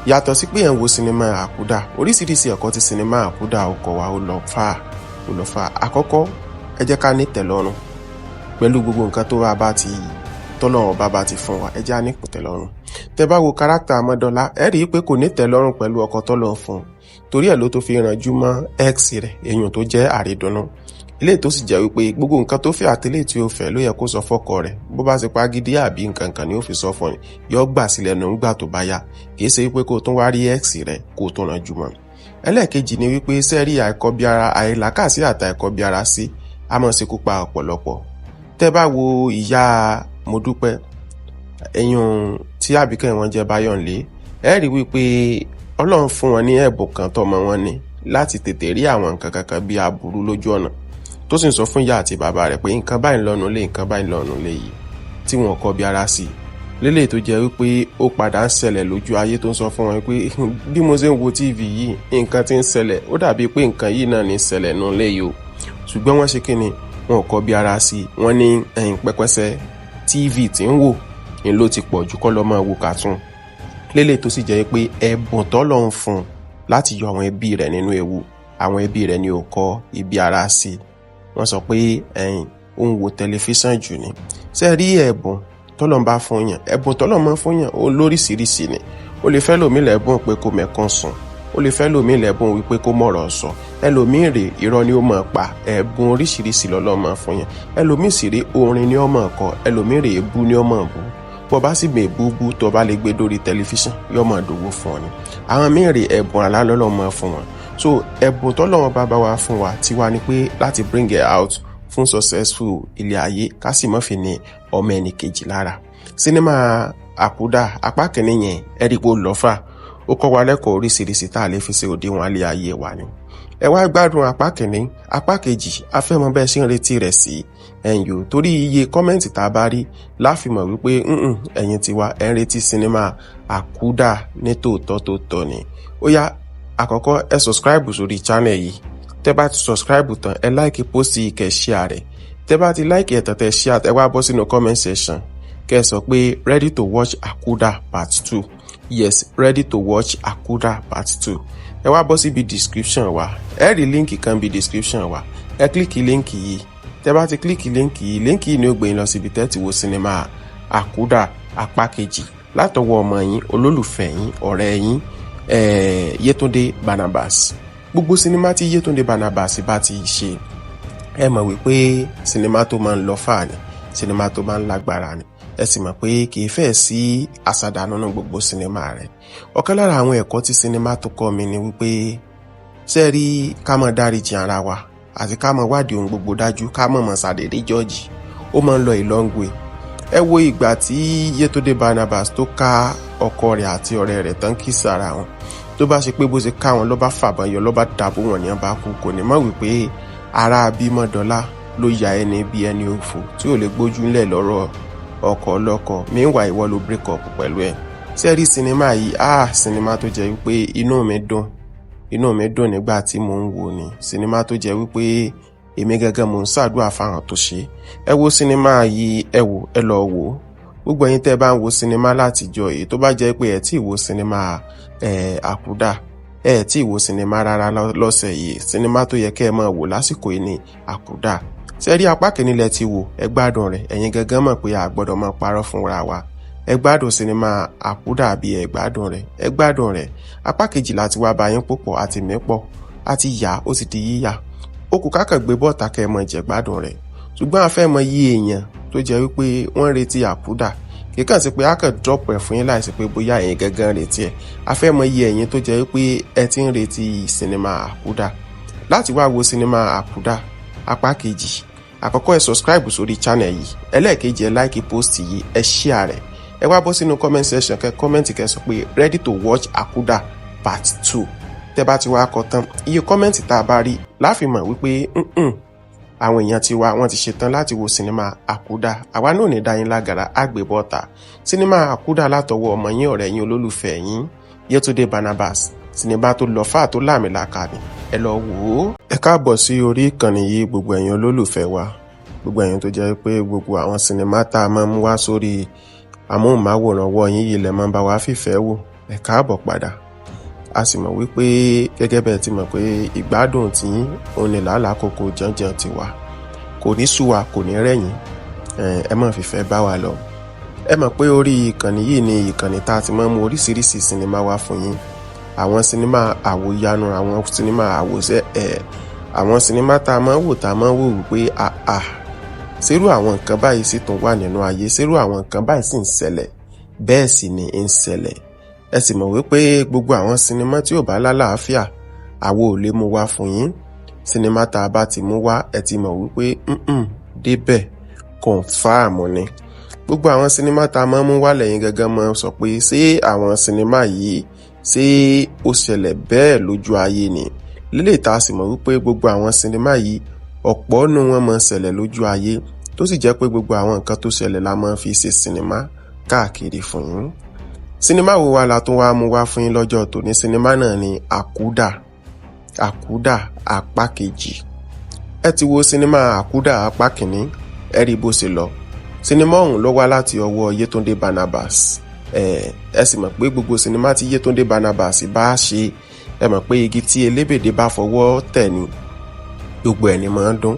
Yàtọ̀ sí pé ẹ̀ ń wo sinimá Àkúdà, oríṣiríṣi ẹ̀kọ́ tí sinimá Àkúdà ó kọ́ wa ó lọ fà. Àkọ́kọ́, ẹ jẹ́ ká ní tẹ́lọ́rùn pẹ̀lú gbogbo nǹkan tó tọ́lọ́run bá ti fún wa, ẹ jẹ́ á ní tẹ́lọ́rùn. Tẹ́ bá wo character Mọ́dọ́lá, ẹ rí i pé kò ní tẹ́lọ́rùn pẹ̀lú ọkọ tọ́lọ́run fún, torí ẹ̀ ló tó fi rànjú mọ́ ex rẹ̀, èèyàn tó jẹ́ Àrídùnnú. Ilé tó sì jẹ́ wípé gbogbo nǹkan tó fẹ́ àtìlẹ́ tí ó fẹ́ ló yẹ kó sọ fọ́kọ rẹ̀, bó bá ṣe pa gidi àbí nǹkan kan ni ó fi sọ fún ni, yóò gbà sílẹ̀ nù ńgbà tó bá yá, kì í ṣe wípé kó tún wá rí ex rẹ̀ kó tún rànjú mọ́. Ẹlẹ́ẹ̀kejì ni wípé sẹ́rí àìkọ́bíara, àìlàkàsí àtàìkọ́bíara sí a máa ṣekú pa ọ̀pọ̀lọpọ̀. Tẹ́ bá wo ìyá Modúpẹ́, ẹ̀yùn tí àbíkẹ́ wọn jẹ́ Báyọ̀nlé, ẹ rí wípé Ọlọ́run fún wọn ní ẹ̀bùn kan tọ́mọ wọn ní láti tètè rí àwọn nǹkan kankan bí aburú lójú ọ̀nà, tó sì ń sọ fún ìyá àti bàbá rẹ̀ pé nǹkan báyìí lọ́nu lé yìí tí wọn kọ́ bí ara sí. Lélẹ̀ tó jẹ́ wípé ó padà ń ṣẹlẹ̀ lójú ayé, tó ń sọ fún wọn pé bí mo ṣe ń wo TV yìí nǹkan tí ń ṣẹlẹ̀ ó dàbí pé nǹkan yìí náà ní ṣẹlẹ̀ nù lé yìí o. ṣùgbọ́n wọ́n ṣe kíni wọn kò bí ara sí wọ́n ní ẹ̀yìn pẹ́pẹ́sẹ́ TV tí ń wò ní ló ti pọ̀ jù kọ́ lọ́ máa wo cartoon lélẹ̀ tó sì jẹ́ pé ẹ̀bùn t'Ọlọ́run fún láti yọ àwọn ẹbí rẹ̀ nínú ewu àwọn ẹbí rẹ̀ ni ò kọ́ ibi ara sí wọ́n sọ pé ẹ̀yìn ó ń wo tẹlifíṣàn jù ni ṣe rí ẹ̀bùn t'Ọlọ́run bá fún yàn ẹ̀bùn t'Ọlọ́run máa fún yàn ó lóríṣiríṣi ni ó lè fẹ́ lòmí lẹ́bùn pé kó mẹ́kàn sùn ó lè fẹ́ lòmí lẹ́bùn wípé kó mọ̀rọ̀ sọ ẹlòmíì rè irọ́ ni ó máa pa ẹ̀bùn oríṣiríṣi l'Ọlọ́run máa fún yàn ẹlòmíì sì rè orin ni ó máa kọ ẹlòmíì rè ebú ni ó máa bú bó bá sì gbé búbú tó bá lè gbé dórí tẹlifíṣàn yóò máa dòwó fún ọ ni àwọn míì rè ẹ̀bùn àlá l'Ọlọ́run máa fún wọn so ẹ̀bùn t'Ọlọ́run bá wa fún wa tiwa ni pé láti bring it out fún successful ilé ayé ká sì má fi ní ọmọ ẹnì kejì lára sinimá àkúdà apá kìíní yẹn ẹ̀rípo lọ́fà ó kọ́ wa lẹ́kọ̀ọ́ oríṣiríṣi tá a lè fi ṣe òdiwọ̀n alẹ́ ayé wa ni ẹ wá gbádùn apá kìíní apá kejì afẹ́mọ́ bẹ́ẹ̀ ṣe ń retí rẹ̀ sí ẹ̀yìn torí iye kọ́mẹ́ǹtì tá a bá rí láfimọ̀ wípé ẹ̀yin tiwa ẹ̀ ń retí sinimá àkúdà ní tòótọ́ ni ó yá àkọ́kọ́ ẹ subscribe sórí channel yìí tẹ́ bá ti subscribe tán ẹ like post yìí kẹ́ share rẹ̀ tẹ́ bá ti like ẹ̀ tán tẹ́ share ẹ wá bọ́ sínú comment section kẹ́ sọ pé ready to watch Àkúdà part 2 yes ready to watch Àkúdà part 2 ẹ wá bọ́ síbi description wa ẹ rí líǹkì kan bí description wa ẹ kílíkì líǹkì yìí tẹ́ bá ti kílíkì líǹkì yìí ni ó gbé yín lọ síbi tẹ́ ti wo sinimá Àkúdà apá kejì látọwọ́ ọmọ yín olólùfẹ́ yín ọ̀rẹ́ yín Yétúndé Barnabas gbogbo sinimá tí Yétúndé Barnabas bá ti ṣe ẹ mọ̀ wípé sinimá tó máa ń lọ fà ní sinimá tó máa ń lágbára ni ẹ sì mọ̀ pé kì í fẹ́ sí àsàdánù nínú gbogbo sinimá rẹ̀ ọ̀kan lára àwọn ẹ̀kọ́ tí sinimá tó kọ́ mi ni wípé ṣe rí ká mọ̀ dáríjì ara wa àti ká mọ̀ wádìí ohun gbogbo dájú ká mọ̀ ṣàdédé jọ́ọ̀jì ó máa ń lọ long way ẹ wo ìgbà tí Yétúndé Barnabas tó ká ọkọ rẹ̀ àti ọ̀rẹ́ rẹ̀ tán kí sára wọn tó bá ṣe pé bó ṣe ká wọn ló bá fàbọn yọ ló bá dàbò wọn ní ọba kú kò ní mọ̀ wípé ara Abímọ́dọ́lá ló ya ẹni bí ẹni òfò tí ò lè gbójú ńlẹ̀ lọ́rọ̀ ọkọ ọlọ́kọ meanwhile ìwọ ló break up pẹ̀lú ẹ̀ sẹ́rí sinimá yìí sinimá tó jẹ́ wípé inú mi dùn nígbà tí mò ń wò ni sinimá tó jẹ́ wípé èmi gẹ́gẹ́ mò ń ṣàdúrà fáwọn tó ṣe ẹ wo sinimá yìí ẹ lọ wò gbogbo ẹ̀yin tẹ́ bá ń wo sinimá látijọ́ èyí tó bá jẹ́ pé ẹ tí wo sinimá Àkúdà ẹ tí wo sinimá rárá lọ́sẹ̀ yìí sinimá tó yẹ kẹ́ ẹ máa wò lásìkò yìí ni Àkúdà sẹ́rí apá kìíní lẹ ti wò ẹ gbádùn rẹ̀ ẹ̀yin gẹ́gẹ́ mọ̀ pé a gbọ́dọ̀ máa parọ́ fúnra wa ẹ gbádùn sinimá Àkúdà àbí ẹ gbádùn rẹ̀ apá kejì láti wá bá yín púpọ̀ àti mẹ́pọ̀ àti yá ó sì di yíyà ó kù kákàn gbé bọ́ọ̀tà kẹ́ ẹ mọ̀ jẹ́ gbádùn rẹ̀ ṣùgbọ́n a fẹ́ mọ yí èèyàn tó jẹ́ wípé wọ́n retí Àkúdà kíkàn sí pé a kàn drop ẹ̀ fún yín láìsí pé bóyá ẹ̀yin gangan retí ẹ̀ a fẹ́ mọ yí ẹ̀yin tó jẹ́ wípé ẹ ti ń retí sinimá Àkúdà láti wá wo sinimá Àkúdà apá kejì àkọ́kọ́ ẹ subscribe sórí channel yìí ẹlẹ́ẹ̀kejì ẹ like post yìí ẹ share rẹ̀ ẹ wá bọ́ sínú comment section kẹ́ comment kẹ́ sọ pé ready to watch Àkúdà part 2 tẹ́ bá ti wá kọ tán iye comment tá a bá rí láfimọ̀ wípé àwọn èèyàn ti wá wọ́n ti ṣetán láti wo sinimá Àkúdà àwa náà ní dáyín lágara àgbébọ́ta sinimá Àkúdà látọwọ́ ọmọ yín ọ̀rẹ́ yín olólùfẹ́ yín Yétúndé Barnabas sinimá tó lọ fà tó láàmìlàkà ni ẹ lọ wò ó. ẹ káàbọ̀ sí orí ìkànnì yìí gbogbo ẹ̀yin olólùfẹ́ wa gbogbo ẹ̀yin tó jẹ́ pé gbogbo àwọn sinimá tá a máa ń mú wá sórí amóhùnmáwòrán wọ yín yìí lẹ máa ń bá wa fìfẹ́ wò ẹ káàbọ̀ padà a sì mọ̀ wípé gẹ́gẹ́ bẹ́ẹ̀ ti mọ̀ pé ìgbádùn tí òun lè lálàá kókó jànjàn ti wà kò ní sú wa kò ní rẹ̀yìn ẹ má fìfẹ́ bá wa lọ ẹ mọ̀ pé orí ìkànnì yìí ni ìkànnì tá a ti máa ń mú oríṣiríṣi sinimá wá fún yín àwọn sinimá àwòyanu àwọn sinimá àwòṣẹ́ àwọn sinimá tá a máa ń wò wípé ṣerú àwọn nǹkan báyìí sì tún wà nínú ayé ṣerú àwọn nǹkan báyìí sì ń ṣẹlẹ̀ bẹ́ẹ̀ sì ni ń ṣẹlẹ̀ ẹ sì mọ̀ wípé gbogbo àwọn sinimá tí ò bá lálàáfíà àwo ò lè mú wá fún yín sinimá tá a bá ti mú wá ẹ ti mọ̀ wípé débẹ̀ kọ̀ǹfàmù ni gbogbo àwọn sinimá tá a máa ń mú wá lẹ́yìn gẹ́gẹ́ mọ́ sọ pé ṣé àwọn sinimá yìí ṣé ó ṣẹlẹ̀ bẹ́ẹ̀ lójú ayé ni lílè tá a sì mọ̀ wípé gbogbo àwọn sinimá yìí ọ̀pọ̀ nù wọn máa ń ṣẹlẹ̀ lójú ayé tó sì jẹ́ pé gbogbo àwọn nǹkan tó ṣẹlẹ̀ la máa ń fi ṣe sinimá káàkiri fún yín sinimá wo wa la tún wá mú wá fún yín lọ́jọ́ tòní sinimá náà ni Àkúdà apá kejì ẹ ti wo sinimá àkúdà apá kìíní, ẹ rí bó ṣe lọ. Sinimá ọ̀hún ló wá láti ọwọ́ Yétúndé Barnabas. Ẹ sì mọ̀ pé gbogbo sinimá tí Yétúndé Barnabas bá ṣe, ẹ mọ̀ pé igi tí elébèdè bá fọwọ́ tẹ̀ ni gbogbo ẹ̀ ni máa ń dún.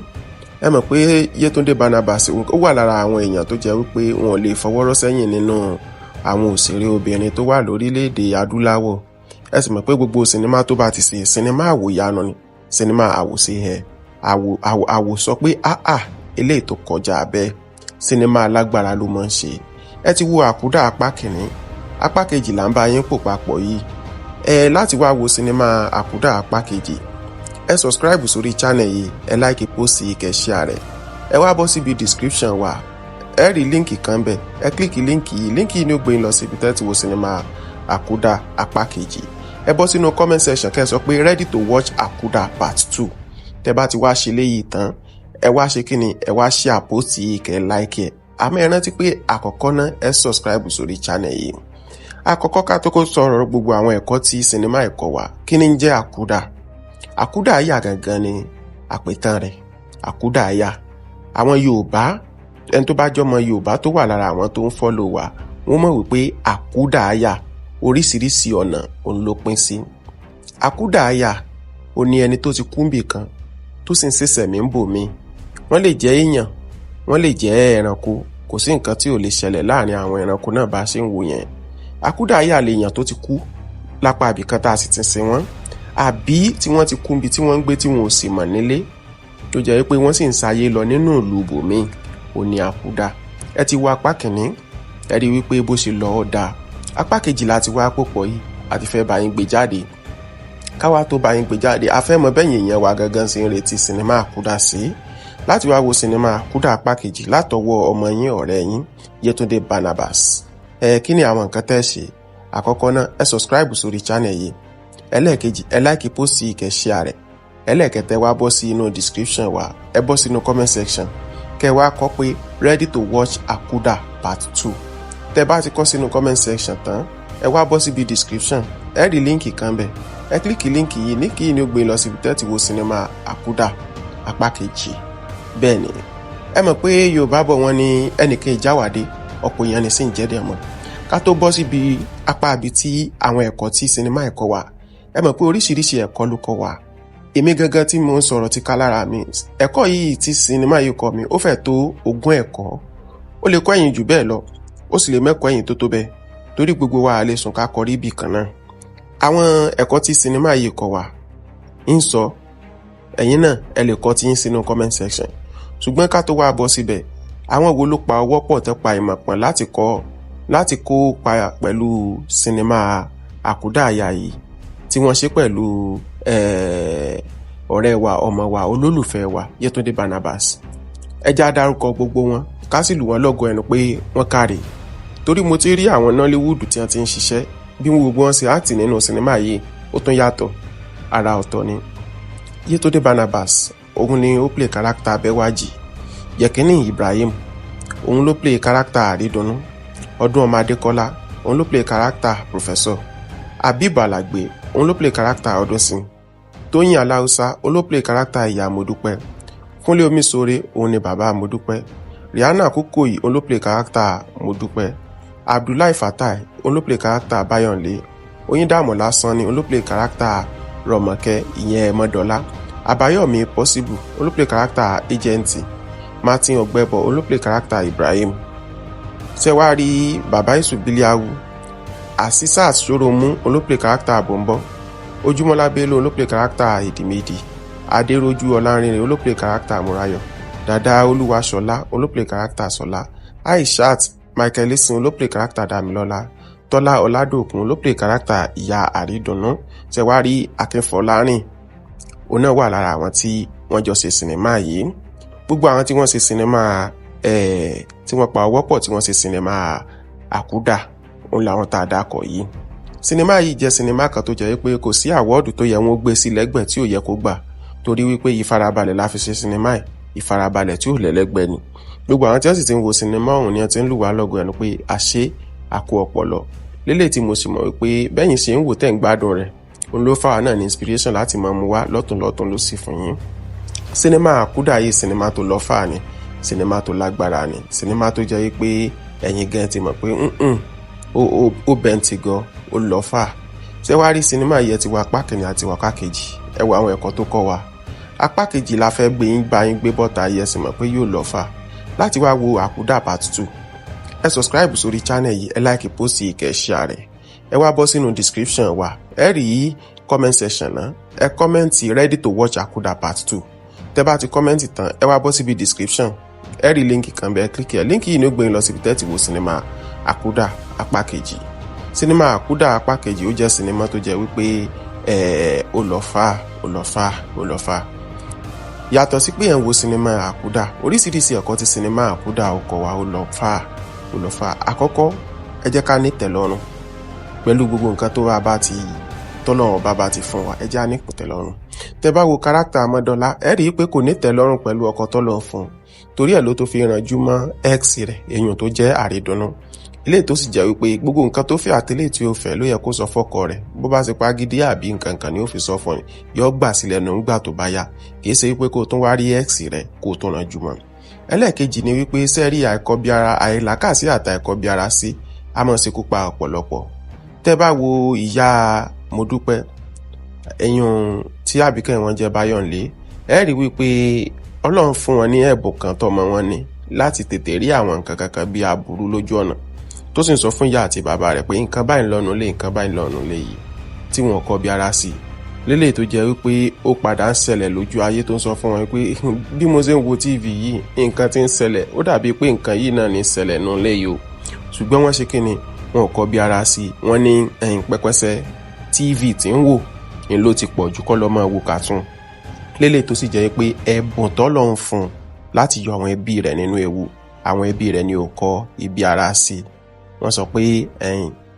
Ẹ mọ̀ pé Yétúndé Barnabas ó wà lára àwọn èèyàn tó jẹ́ wípé wọn ò lè fọwọ́rọ́ sẹ́yìn nínú àwọn òṣèré obìnrin tó wà lórílẹ̀‐èdè adúláwọ̀. Ẹ sì mọ̀ pé gbogbo sinimá tó bá ti ṣe sinimá àwòyanu ni, sinimá àwòṣe àwò sọ pé eléyìí tó kọjá bẹ́ẹ̀, sinimá alágbára ló máa ń ṣe. Ẹ ti wo àkúdà apá kìíní, apá kejì là ń bá yín pò papọ̀ yìí. Láti wá wo sinimá àkúdà apá kejì, ẹ subscribe sórí channel yìí, ẹ like post yìí, kẹ́ share rẹ̀. Ẹ wá bọ́ síbi description wa, ẹ rí líǹkì kan bẹ̀, ẹ kílíkì líǹkì yìí ni ó gbé yín lọ síbi tẹ́ ti wo sinimá àkúdà apá kejì. Ẹ bọ́ sínú comment section kẹ́ sọ pé ready to watch àkúdà part 2. Tẹ́ bá ti wá ṣe léyìí tán, ẹ wá ṣe kíni, ẹ wá share post yìí, kẹ́ like ẹ. Àmọ́ ẹ rántí pé àkọ́kọ́ náà ẹ subscribe sórí channel yìí. Àkọ́kọ́ ká tó kó sọ̀rọ̀ gbogbo àwọn ẹ̀kọ́ tí sinimá ẹ̀kọ́ wa, kí ni ń jẹ́ àkúdà? Àkúdà àyà gangan ni àpètàn rẹ̀. Àkúdà àyà, àwọn Yorùbá, ẹni tó bá jọmọ Yorùbá tó wà lára àwọn tó ń follow wa, wọ́n mọ̀ wípé àkúdà àyà oríṣiríṣi ọ̀nà òun ló pín sí. Àkúdà àyà ó ní ẹni tó ti kú níbì kan tó sì ń ṣẹ̀ṣẹ̀ mí ń bò mí. Wọ́n lè jẹ́ èèyàn, wọ́n lè jẹ́ ẹranko, kò sí nǹkan tí ò lè ṣẹlẹ̀ láàrin àwọn ẹranko náà bá ṣe ń wò yẹn. Àkúdà àyà lè yàn tó ti kú lápá ibìkan tá a sì ti sin wọ́n, àbí tí wọ́n ti kú níbi tí wọ́n ń gbé tí wọn ò sì mọ̀ nílé, tó jẹ́ pé wọ́n sì ń sáyé lọ nínú ìlú bòmíì, ó ní àkúdà. Ẹ ti wo apá kìíní, ẹ rí wípé bó ṣe lọ ó dáa. Apá kejì láti wá pòpọ̀ yìí, àti fẹ́ bá yín gbé jáde. Káwá tó bá yín gbé jáde, a fẹ́ mọ̀ bẹ́yìn èèyàn wa gangan sí ń retí sinimá àkúdà sí. Láti wá wo sinimá àkúdà apá kejì látọwọ́ ọmọ yín ọ̀rẹ́ yín Yétúndé Barnabas. Kí ni àwọn nǹkan tẹ́ ṣe? Àkọ́kọ́ náà, ẹ subscribe sórí channel yìí. Ẹlẹ́ẹ̀kejì, ẹ like post yìí, kẹ́ share rẹ̀. Ẹlẹ́ẹ̀kẹtẹ, wá bọ́ sí inú description wa, ẹ bọ́ sínú comment section, kẹ́ wá kọ pé ready to watch àkúdà part 2. Tẹ́ bá ti kọ sínú comment section tán, ẹ wá bọ́ síbi description, ẹ rí líǹkì kan bẹ̀, ẹ kílíkì líǹkì yìí ni ó gbé lọ síbi tẹ́ ti wo sinimá àkúdà apá kejì. Bẹ́ẹ̀ ni, ẹ mọ̀ pé Yorùbá bọ̀ wọ́n ní ẹnìkan ìjáwádé, ọ̀pọ̀ èèyàn ní sì ń jẹ́dẹ̀ mọ́. Ká tó bọ́ síbi apá ibi tí àwọn ẹ̀kọ́ tí sinimá ẹ̀kọ́ wa, ẹ mọ̀ pé oríṣiríṣi ẹ̀kọ́ ló kọ́ wa. Èmi gangan tí mo ń sọ̀rọ̀ ti ká lára mi, ẹ̀kọ́ yìí tí sinimá yìí kọ́ mi, ó fẹ́ tó 20 ẹ̀kọ́. Ó lè kọ́ ẹ̀yin jù bẹ́ẹ̀ lọ, ó sì lè mẹ́kọ̀ọ́ ẹ̀yin tó bẹ́ẹ̀, torí gbogbo wa lè sùn ká kọrí ibì kan náà. Àwọn ẹ̀kọ́ tí sinimá yìí kọ́ wa ń sọ, ẹ̀yin náà ẹ lè kọ́ tí yín sínú comment section. Ṣùgbọ́n ká tó wá bọ́ síbẹ̀, àwọn wo ló pa ọwọ́ pọ̀ tó pa ìmọ̀ pọ̀ láti kó pa pẹ̀lú sinimá àkúdà àyà yìí, tí wọ́n ṣe pẹ̀lú ọ̀rẹ́ wa, ọmọ wa, olólùfẹ́ wa Yétúndé Barnabas. Ẹ já dárúkọ gbogbo wọn, ká sì lù wọ́n lọ́gọ ẹnu pé wọ́n káre. Torí mo ti rí àwọn Nollywood tí wọ́n ti ń ṣiṣẹ́, bí gbogbo wọn ṣe áàtì nínú sinimá yìí, ó tún yàtọ̀, ara ọ̀tọ̀ ni. Yétúndé Barnabas, òun ni ó play character Bẹ́wàjì. Yẹ̀kínní Ibrahim, òun ló play character Àrídùnnú. Ọdún ọmọ Adékọ́lá, òun ló play character Professor. Habib Alagbe, òun ló play character Ọdúnsìn. Tóyìn Aláùsá, òun ló play character Ìyá Modúpẹ́. Kúnlé Omísore, òun ni bàbá Modúpẹ́. Rihanna Kúkòyí, òun ló play character Modúpẹ́. Abdullahi Fatai, òun ló play character Báyọ̀nlé. Oyíndàmọ́lá Sanni, òun ló play character Rọ̀mọ̀kẹ́ ìyẹn Mọ́dọ́lá. Àbáyọ̀mí Possible, òun ló play character Agenti. Martin Ọ̀gbẹ́bọ̀, òun ló play character Ibrahim. Ṣẹ̀wárí bàbá Ìsùbílíàwù. Asisat Soromu, òun ló play character Àbọ̀nbọ̀. Ojúmọ́lá Bello, òun ló play character Ìdìmẹ́dì. Adérójú Ọlárìnrìn, òun ló play character Múráyọ̀. Dàdá Olúwaṣọlá, òun ló play character Ṣọlá. Aishat Michael Esin, òun ló play character Dámilọ́lá. Tọ́lá Ọládòkun, òun ló play character Ìyá Àrídùnnú. Ṣẹ̀wárí Akínfọlárìn, òun náà wà lára àwọn tí wọ́n jọ ṣe sinimá yìí. Gbogbo àwọn tí wọ́n ṣe sinimá tí wọ́n pa ọwọ́ pọ̀ tí wọ́n ṣe sinimá àkúdà, òun làwọn tá a dákọ̀ yìí. Sinimá yìí jẹ́ sinimá kan tó jẹ́ pé kò sí àwọ́ọ̀dù tó yẹ wọ́n gbé sí lẹ́gbẹ̀ẹ́ tí ò yẹ kó gbà, torí wípé ìfarabalẹ̀ la fi ṣe sinimá yìí, ìfarabalẹ̀ tí ò lẹ́lẹ́gbẹ́ ni. Gbogbo àwọn tí wọ́n sì ti ń wo sinimá ọ̀hún ni wọ́n ti ń lù wá lọ́gọ ẹnu pé àṣé àkó ọpọlọ lélẹ̀ tí mo sì mọ̀ wípé bẹ́yìn ṣe ń wò tẹ́ ń gbádùn rẹ̀, òun ló fáwa náà ní inspiration láti máa mú wá lọ́tùnlọ́tùn ló sì fún yín. sinimá àkúdà yìí sinimá tó lọ́fà ni, sinimá tó lágbára ni, sinimá tó jẹ́ pé ẹ̀yin gan ti mọ̀ pé ó bẹ́ntì gan, ó lọ́fà. Ṣé wá rí sinimá yìí ti wá apá kìíní àti wá apá kejì, ẹ wo àwọn ẹ̀kọ́ tó kọ́ wa. Apá kejì la fẹ́ bá yín gbé bọ́ta yìí, ẹ sì mọ̀ pé yóò lọ́fà. Láti wá wo àkúdà part 2, ẹ subscribe sórí channel yìí, ẹ like post yìí, kẹ́ share rẹ̀. Ẹ wá bọ́ sínú description wa, ẹ rí comment section náà, ẹ comment ready to watch àkúdà part 2. Tẹ́ bá ti comment tán, ẹ wá bọ́ síbi description, ẹ rí link kan bẹ́ẹ̀ click ẹ. Link yìí ni ó gbé yín lọ síbi tẹ́tí wo sinimá àkúdà apá kejì. Sinimá àkúdà apá kejì ó jẹ́ sinimá tó jẹ́ wípé ó lọ́fà. Yàtọ̀ sí pé ẹ̀ ń wo sinimá àkúdà, oríṣiríṣi ẹ̀kọ́ tí sinimá àkúdà ó kọ́ wa ó lọ́fà. Àkọ́kọ́, ẹ jẹ́ ká ní tẹ́lọ́rùn pẹ̀lú gbogbo nǹkan tó tọ́lọ́run bá ti fún wa, ẹ jẹ́ á ní tẹ́lọ́rùn. Tẹ́ bá wo kárátà Ọmọdọ́lá, ẹ rí i pé kò ní tẹ́lọ́rùn pẹ̀lú ọkọ tọ́lọ́run fún un, torí ẹ̀ ló tó fi ránjú mọ́ ex rẹ̀, èèyàn tó jẹ́ àrídùnnú. Ilé tó sì jẹ́ wípé gbogbo nǹkan tó fẹ́ àtìlẹ́ tí ó fẹ́ ló yẹ kó sọ fọ́kọ rẹ̀, bó bá ṣe pagídí àbí nǹkan kan ni ó fi sọ fún ni, yóò gbà sílẹ̀ nù ńgbà tó bá yá, kìí ṣe wípé kó tún wá rí ex rẹ̀ kó tó ránjú mọ́. Ẹlẹ́ẹ̀kejì ni wípé sẹ́rí àìlàkàsí àtàìkọbiara sí a máa ṣekú pa ọ̀pọ̀lọpọ̀. Tẹ́ bá wo ìyá Modúpẹ́, ẹ̀yùn tí àbíkẹ́ wọn jẹ́ Báyọ̀nlé, ẹ rí wípé Ọlọ́run fún wọn ní ẹ̀bùn kan tọ́mọ wọn ní láti tètè rí àwọn nǹkan kankan bí aburú lójú ọ̀nà, tó sì ń sọ fún ìyá àti bàbá rẹ̀ pé nǹkan báyìí lọ́nu lé nǹkan báyìí lọ́nu lé yìí, tí wọn kọ́ bí ara sí lélẹ̀ tó jẹ́ wípé ó padà ń ṣẹlẹ̀ lójú ayé, tó ń sọ fún wọn pé bí mo ṣe ń wo TV yìí nǹkan tí ń ṣẹlẹ̀ ó dàbí pé nǹkan yìí náà ní ṣẹlẹ̀ nù lé yìí o, ṣùgbọ́n wọ́n ṣe kí ni wọn kọ́ bí ara sí. wọ́n ní pẹ́pẹ́sẹ́ TV tí ń wò ní ló ti pọ̀ jù kọ́ lọ́ máa wo cartoon, lélẹ̀ tó sì jẹ́ pé ẹ̀bùn tọ́lọ́run fún láti yọ àwọn ẹbí rẹ̀ nínú ewu, àwọn ẹbí rẹ̀ ni ò kọ́ ibi ara sí. Wọ́n sọ pé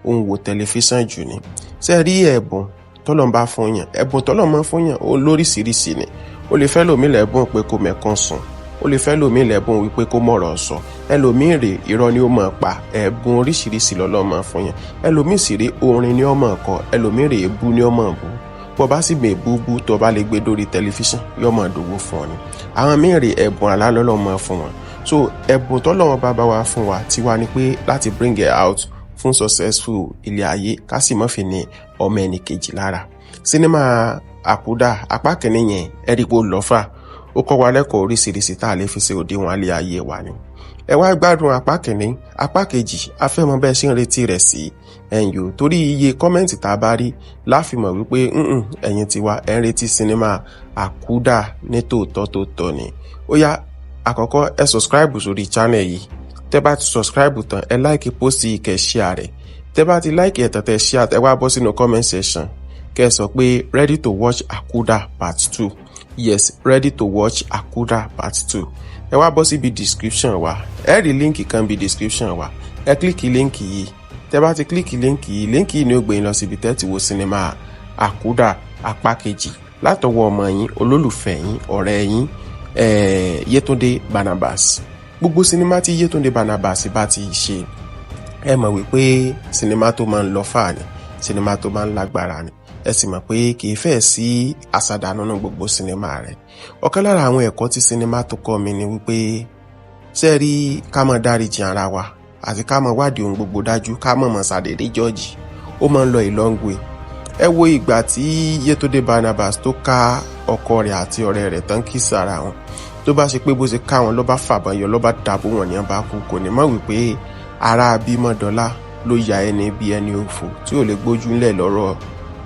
ó ń wo tẹlifíṣàn jù ni. Ṣé rí ẹ̀bùn tọ́lọ́run bá fún yàn, ẹ̀bùn tọ́lọ́run máa fún yàn ó lóríṣiríṣi ni. Ó lè fẹ́ lòmí lẹ́bùn pé kó mẹ́kàn sùn, ó lè fẹ́ lòmí lẹ́bùn wípé kó mọ̀rọ̀ sọ, ẹlòmíì rè irọ́ ni ó máa pa, ẹ̀bùn oríṣiríṣi lọ́lọ́run máa fún yàn. Ẹlòmíì sì rí orin ni ó máa kọ, ẹlòmíì rè ebú ni ó máa bú. Bó bá sì gbé búbú tó bá lè gbé dórí tẹlifíṣàn yóò máa dòwó fún ọ ni. Àwọn míì rè ẹ̀bùn àlá lọ́lọ́run máa fún wọn. So ẹ̀bùn tọ́lọ́run bá wa fún wa tiwa ni pé láti bring it out fún successful ilé ayé, ká sì má fi ní ọmọ ẹni kejì lára. Sinimá àkúdà apá kìíní yẹn ẹ̀rígbó lọ́fà, ó kọ́ wa lẹ́kọ̀ọ́ oríṣiríṣi tá a lè fi ṣe òdiwọ̀n alẹ́ ayé wa ni. Ẹ wá gbádùn apá kìíní, apá kejì afẹ́mọ bẹ́ẹ̀ ṣe ń retí rẹ̀ sí ẹ̀yìn, torí iye kọ́mẹ́ǹtì tá a bá rí láfimọ̀ wípé ẹ̀yin tiwa ẹ̀ ń retí sinimá àkúdà ní tòótọ́ ni. Ó yá, àkọ́kọ́ ẹ subscribe sórí channel yìí. Tẹ́ bá ti subscribe tán, ẹ like post yìí, kẹ́ share rẹ̀. Tẹ́ bá ti like ẹ̀ tán tẹ́ share, ẹ wá bọ́ sínú comment section kẹ́ sọ pé ready to watch àkúdà part 2. Yes, ready to watch àkúdà part 2. Ẹ wá bọ́ síbi description wa, ẹ rí link kan bí description wa, ẹ click link yìí. Tẹ́ bá ti click link yìí ni ó gbé yín lọ síbi tẹ́tí wo sinimá àkúdà apá kejì látọwọ́ ọmọ yín, olólùfẹ́ yín, ọ̀rẹ́ yín, Yétúndé Barnabas. Gbogbo sinimá tí Yétúndé Barnabas bá ti ṣe, ẹ mọ̀ wípé sinimá tó máa ń lọ́fà ni, sinimá tó máa ń lágbára ni. Ẹ sì mọ̀ pé kìí fẹ́ sí àsàdánù nínú gbogbo sinimá rẹ̀. Ọ̀kan lára àwọn ẹ̀kọ́ tí sinimá tó kọ́ mi ni wípé ṣé rí ká máa dáríjì ara wa àti ká máa wádìí ohun gbogbo dájú, ká máa ṣàdédé jọ́ọ̀jì, ó máa ń lọ a long way. Ẹ wo ìgbà tí Yétúndé Barnabas tó ká ọkọ rẹ̀ àti ọ̀rẹ́ rẹ̀ tán kí sára wọn, tó bá ṣe pé bó ṣe ká wọn ló bá fàbọn yọ, ló bá dàbò wọn ní ọba kú, kò ní mọ̀ wípé ara Abímọ́dọ́lá ló ya ẹni bí ẹni òfò tí ò lè gbójú ńlẹ̀ lọ́rọ̀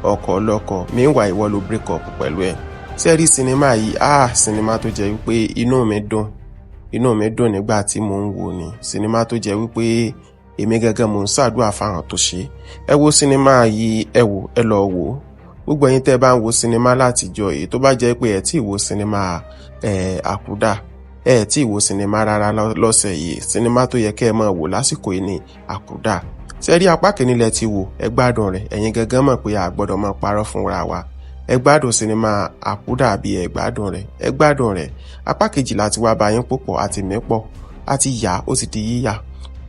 ọkọ ọlọ́kọ, meanwhile ìwọ ló break up pẹ̀lú ẹ̀. Ṣé rí sinimá yìí, sinimá tó jẹ́ wípé inú mi dùn nígbà tí mò ń wò ni. Sinimá tó jẹ́ wípé èmi gẹ́gẹ́ mò ń ṣàdúrà fáwọn tó ṣe. Ẹ wo sinimá yìí, ẹ lọ wò. Gbogbo ẹ̀yin tẹ́ bá ń wo sinimá látijọ́ yìí, tó bá jẹ́ pé ẹ tí wo sinimá àkúdà, ẹ tí wo sinimá rárá lọ́sẹ̀ yìí, sinimá tó yẹ kẹ́ ẹ máa wò lásìkò yìí ni àkúdà. Ṣé rí apá kìíní lẹ ti wò, ẹ gbádùn rẹ̀, ẹ̀yin gẹ́gẹ́ mọ̀ pé a gbọ́dọ̀ máa parọ́ fúnra wa. Ẹ gbádùn sinimá àkúdà àbí ẹ gbádùn rẹ̀. Apá kejì láti wá bá yín púpọ̀ àti mẹ́pọ̀, àti yá ó ti di yíyà.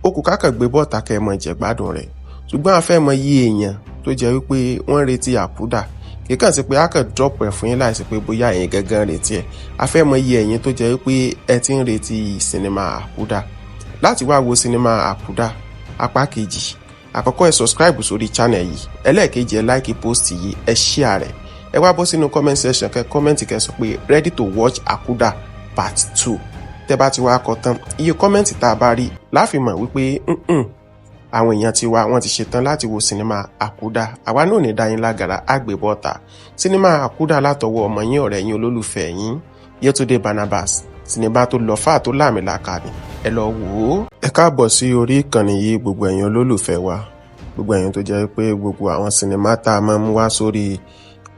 Ó kù kákàn gbé bọ́ọ̀tà kẹ́ ẹ mọ̀ jẹ́ gbádùn rẹ̀. Ṣùgbọ́n a fẹ́ mọ iye èèyàn tó jẹ́ wípé wọ́n retí àkúdà, kì í kàn sí pé a kàn drop ẹ̀ fún yín láìsí pé bóyá ẹ̀yin gangan retí ẹ̀. A fẹ́ mọ iye ẹ̀yin tó jẹ́ pé ẹ ti ń retí sinimá Àkúdà. Láti wá wo sinimá Àkúdà apá kejì, àkọ́kọ́ ẹ subscribe sórí channel yìí, ẹlẹ́ẹ̀kejì ẹ like post yìí, ẹ share rẹ̀, ẹ wá bọ́ sínú comment section kẹ́ comment kẹ́ sọ pé ready to watch Àkúdà part 2. Tẹ́ bá ti wá kọ tán, iye comment tá a bá rí láfi mọ̀ wípé àwọn èèyàn ti wá wọ́n ti ṣetán láti wo sinimá Àkúdà. Àwa náà ní dáyín lágara àgbébọ́ta. Sinimá Àkúdà látọwọ́ ọmọ yín ọ̀rẹ́ yín olólùfẹ́ yín Yétúndé Barnabas. Sinimá tó lọ fà tó láàmìlàkà ni, ẹ lọ wò ó. Ẹ káàbọ̀ sí orí ìkànnì yìí gbogbo ẹ̀yin olólùfẹ́ wa, gbogbo ẹ̀yin tó jẹ́ pé gbogbo àwọn sinimá tá a máa ń mú wá sórí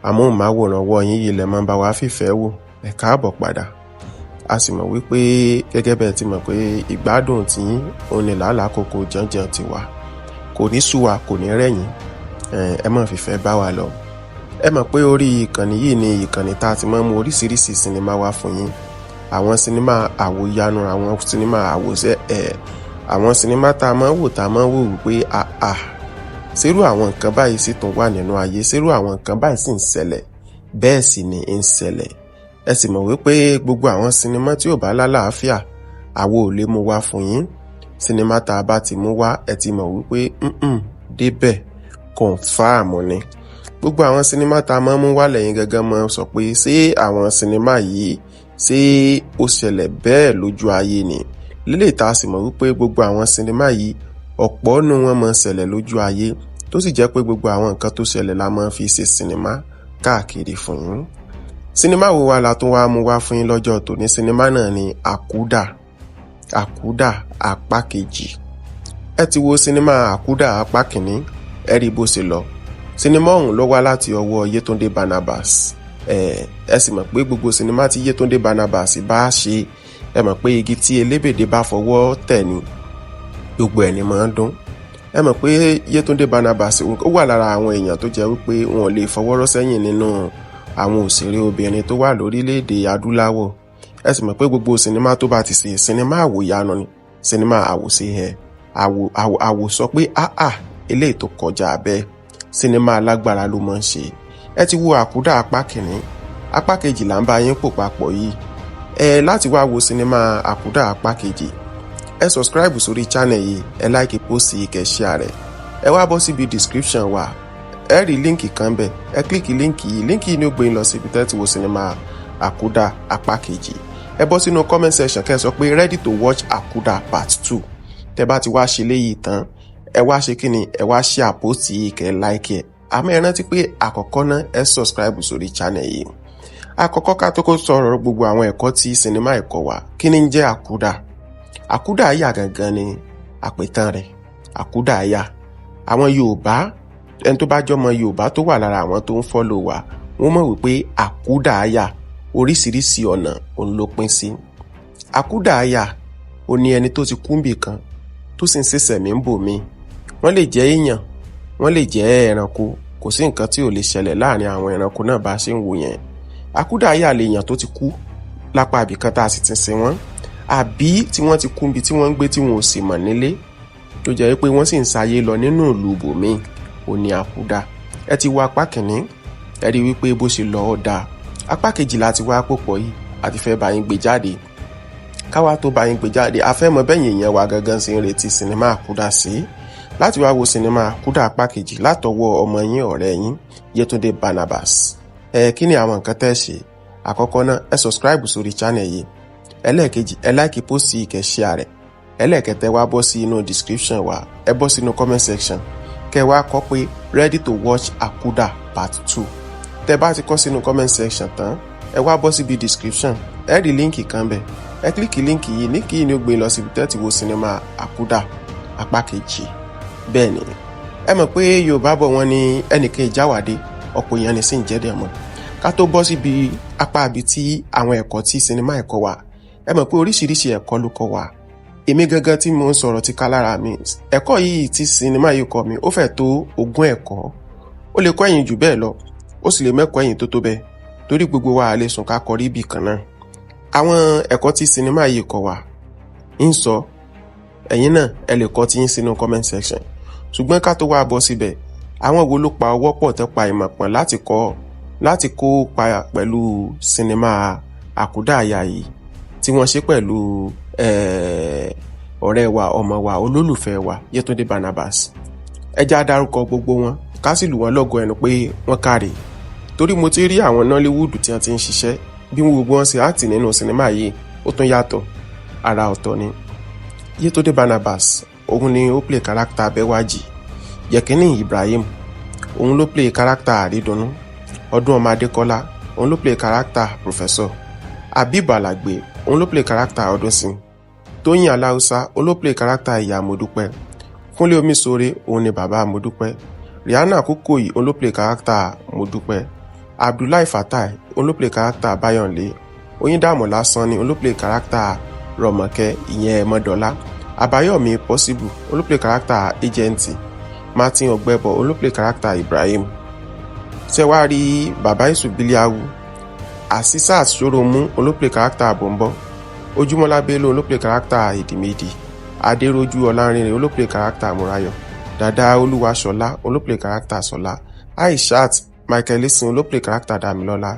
amóhùnmáwòrán wọ yín yìí lẹ máa ń bá wa fìfẹ́ wò. Ẹ káàbọ̀ padà. A sì mọ̀ wípé gẹ́gẹ́ bẹ́ẹ̀ ti mọ̀ pé ìgbádùn tí òun ni làálàkòkò jànjàn ti wà, kò ní sú wa kò ní rẹ̀yìn, ẹ má fìfẹ́ bá wa lọ. Ẹ mọ̀ pé orí ìkànnì yìí ni ìkànnì tá a ti máa ń mú oríṣiríṣi sinimá wá fún yín. Àwọn sinimá àwòyanu, àwọn sinimá àwòṣe, àwọn sinimá tá a máa ń wò wípé ṣerú àwọn nǹkan báyìí sì tún wà nínú ayé, ṣerú àwọn nǹkan báyìí sì ń ṣẹlẹ̀, bẹ́ẹ̀ sì ni ń ṣẹlẹ̀. Ẹ sì mọ̀ wípé gbogbo àwọn sinimá tí ò bá lálàáfíà àwo ò lè mú wá fún yín. Sinimá tá a bá ti mú wá ẹ ti mọ̀ wípé débẹ̀ confirm ni. Gbogbo àwọn sinimá tá a máa ń mú wá lẹ́yìn gangan mọ́ sọ pé ṣé àwọn sinimá yìí ṣé ó ṣẹlẹ̀ bẹ́ẹ̀ lójú ayé ni. Lélẹ̀ tá a sì mọ̀ wípé gbogbo àwọn sinimá yìí ọ̀pọ̀ nínú wọn máa ń ṣẹlẹ̀ lójú ayé, tó sì jẹ́ pé gbogbo àwọn nǹkan tó ṣẹlẹ̀ la máa ń fi ṣe sinimá káàkiri fún yín. Sinimá wo wá la tún wá mú wá fún yín lọ́jọ́ tòní? Sinimá náà ni Àkúdà apá kejì. Ẹ ti wo sinimá Àkúdà apá kìíní, ẹ rí bó ṣe lọ. Sinimá ọ̀hún ló wá láti ọwọ́ Yétúndé Barnabas. Ẹ sì mọ̀ pé gbogbo sinimá tí Yétúndé Barnabas bá ṣe, ẹ mọ̀ pé igi tí elébèdé bá fọwọ́ tẹ̀ ni gbogbo ẹ̀ ni máa ń dún. Ẹ mọ̀ pé Yétúndé Barnabas ó wà lára àwọn èèyàn tó jẹ́ wípé wọn ò lè fọwọ́rọ́ sẹ́yìn nínú àwọn òṣèré obìnrin tó wà lórílẹ̀‐èdè adúláwọ̀. Ẹ sì mọ̀ pé gbogbo sinimá tó bá ti ṣe sinimá àwòyanu ni, sinimá àwòṣe àwò sọ pé eléyìí tó kọjá bẹ́ẹ̀, sinimá alágbára ló máa ń ṣe. Ẹ ti wo Àkúdà apá kìíní, apá kejì là ń bá yín pò papọ̀ yìí. Láti wá wo sinimá Àkúdà apá kejì, ẹ subscribe sórí channel yìí, ẹ like post yìí, kẹ́ share rẹ̀. Ẹ wá bọ́ síbi description wa, ẹ rí líǹkì kan bẹ̀, ẹ kílíkì líǹkì yìí ni ó gbé yín lọ síbi tẹ́ ti wo sinimá Àkúdà apá kejì. Ẹ bọ́ sínú comment section kẹ́ sọ pé ready to watch Àkúdà part 2. Tẹ́ bá ti wá ṣe léyìí tán, ẹ wá ṣe kíni, ẹ wá share post yìí, kẹ́ like ẹ̀. Àmọ́ ẹ rántí pé àkọ́kọ́ náà ẹ subscribe sórí channel yìí. Àkọ́kọ́ ká tó kó sọ̀rọ̀ gbogbo àwọn ẹ̀kọ́ tí sinimá ẹ̀kọ́ wa, kí ni ń jẹ́ Àkúdà? Àkúdà àyà gangan ni àpètàn rẹ̀. Àkúdà àyà, àwọn Yorùbá, ẹni tó bá jọmọ Yorùbá tó wà lára àwọn tó ń follow wa, wọ́n mọ̀ wípé àkúdà àyà oríṣiríṣi ọ̀nà òun ló pín sí. Àkúdà àyà ó ní ẹni tó ti kú níbì kan tó sì ń ṣẹ̀ṣẹ̀ mí ń bò mí. Wọ́n lè jẹ́ èèyàn, wọ́n lè jẹ́ ẹranko, kò sí nǹkan tí ò lè ṣẹlẹ̀ láàrin àwọn ẹranko náà bá ṣe ń wò yẹn. Àkúdà àyà lè yàn tó ti kú lápá ibìkan tá a sì ti sin wọ́n, àbí tí wọ́n ti kú níbi tí wọ́n ń gbé tí wọn ò sì mọ̀ nílé, tó jẹ́ pé wọ́n sì ń sáyé lọ nínú ìlú bòmíì, ó ní Àkúdà. Ẹ ti wo apá kìíní, ẹ rí wípé bó ṣe lọ ọ̀dà. Apá kejì láti wá pòpọ̀ yìí àti fẹ́ bá yín gbé jáde. Káwá tó bá yín gbé jáde, a fẹ́ mọ bẹ́yìn èèyàn wa gangan sí ń retí sinimá Àkúdà sí. Láti wá wo sinimá Àkúdà apá kejì látọwọ́ ọmọ yín ọ̀rẹ́ yín Yétúndé Barnabas. Kí ni àwọn nǹkan tẹ́ ṣe? Àkọ́kọ́ náà, ẹ subscribe sórí channel yìí. Ẹlẹ́ẹ̀kejì, ẹ like post yìí, kẹ́ share rẹ̀. Ẹlẹ́ẹ̀kẹtẹ́ wá bọ́ sí inú description wa, ẹ bọ́ sínú comment section kẹ́ wá kọ pé ready to watch Àkúdà part 2. Tẹ́ bá ti kọ sínú comment section tán, ẹ wá bọ́ síbi description, ẹ rí líǹkì kan bẹ̀, ẹ kílíkì líǹkì yìí, líǹkì yìí ni ó gbé lọ síbi tẹ́ ti wo sinimá Àkúdà apá kejì. Bẹ́ẹ̀ ni ẹ mọ̀ pé Yorùbá bọ̀ wọ́n ní ẹnìkan ìjáwádé ọ̀pọ̀ èèyàn ní sí ń jẹ́dẹ̀ mọ́. Ká tó bọ́ síbi apá ibi tí àwọn ẹ̀kọ́ tí sinimá ẹ̀kọ́ wa, ẹ mọ̀ pé oríṣiríṣi ẹ̀kọ́ ló kọ́ wa. Èmi gangan tí mo ń sọ̀rọ̀ ti ká lára mi, ẹ̀kọ́ yìí tí sinimá yìí kọ́ mi ó fẹ́ tó 20 ẹ̀kọ́. Ó lè kọ́ ẹ̀yin jù bẹ́ẹ̀ lọ, ó sì lè mẹ́kọ̀ọ́ ẹ̀yin tó bẹ́ẹ̀, torí gbogbo wa lè sùn ká kọrí ibì kan náà. Àwọn ẹ̀kọ́ tí sinimá yìí kọ́ wa ń sọ, ẹ̀yin náà ẹ lè kọ tí yín sínú comment section. Ṣùgbọ́n ká tó wá bọ́ síbẹ̀, àwọn wo ló pa ọwọ́ pọ̀ tẹ́ pa ìmọ̀ pọ̀n láti kọ́ láti kópa pẹ̀lú sinimá àkúdàáyà yìí tí wọ́n ṣe pẹ̀lú ọ̀rẹ́ wa, ọmọ wa, olólùfẹ́ wa Yétúndé Barnabas. Ẹ jẹ́ á dárúkọ gbogbo wọn ká sì lù wọ́n lọ́gọ ẹnu pé wọ́n káre, torí mo ti rí àwọn Nollywood tí wọ́n ti ń ṣiṣẹ́ bí gbogbo wọn ṣe áàtì nínú sinimá yìí ó tún yàtọ̀, ara ọ̀tọ̀ ni. Yétúndé Barnabas òun ni ó play character Bẹ́wàjì. Yẹ̀kínní Ibrahim òun ló play character Àrídùnnú. Ọdún ọmọ Adékọ́lá òun ló play character Professor. Habib Alagbe òun ló play character Ọdúnsìn. Tóyìn Aláùsá òun ló play character Ìyá Modúpẹ́. Kúnlé Omísore òun ni bàbá Modúpẹ́. Rihanna Kúkòyí òun ló play character Modúpẹ́. Abdullahi Fatai òun ló play character Báyọ̀nlé. Oyíndàmọ́lá Sanni òun ló play character Rọ̀mọ̀kẹ́ ìyẹn Mọ́dọ́lá. Àbáyọ̀mí Possible òun ló play character Agenti. Martin Ọ̀gbẹ́bọ òun ló play character Ibrahim. Ṣẹ̀wárí Bàbá Yusuf Biliawu. Asisat Soromu òun ló play character Bọ̀m̀bọ̀. Ojúmọ́lá Bello òun ló play character Ìdìmẹ́dì. Adéròjú Ọlánrìnrìn òun ló play character Múráyọ̀. Dàdá Olúwaṣọlá òun ló play character Ṣọlá. Aishat Michael Esin òun ló play character Dámilọ́lá.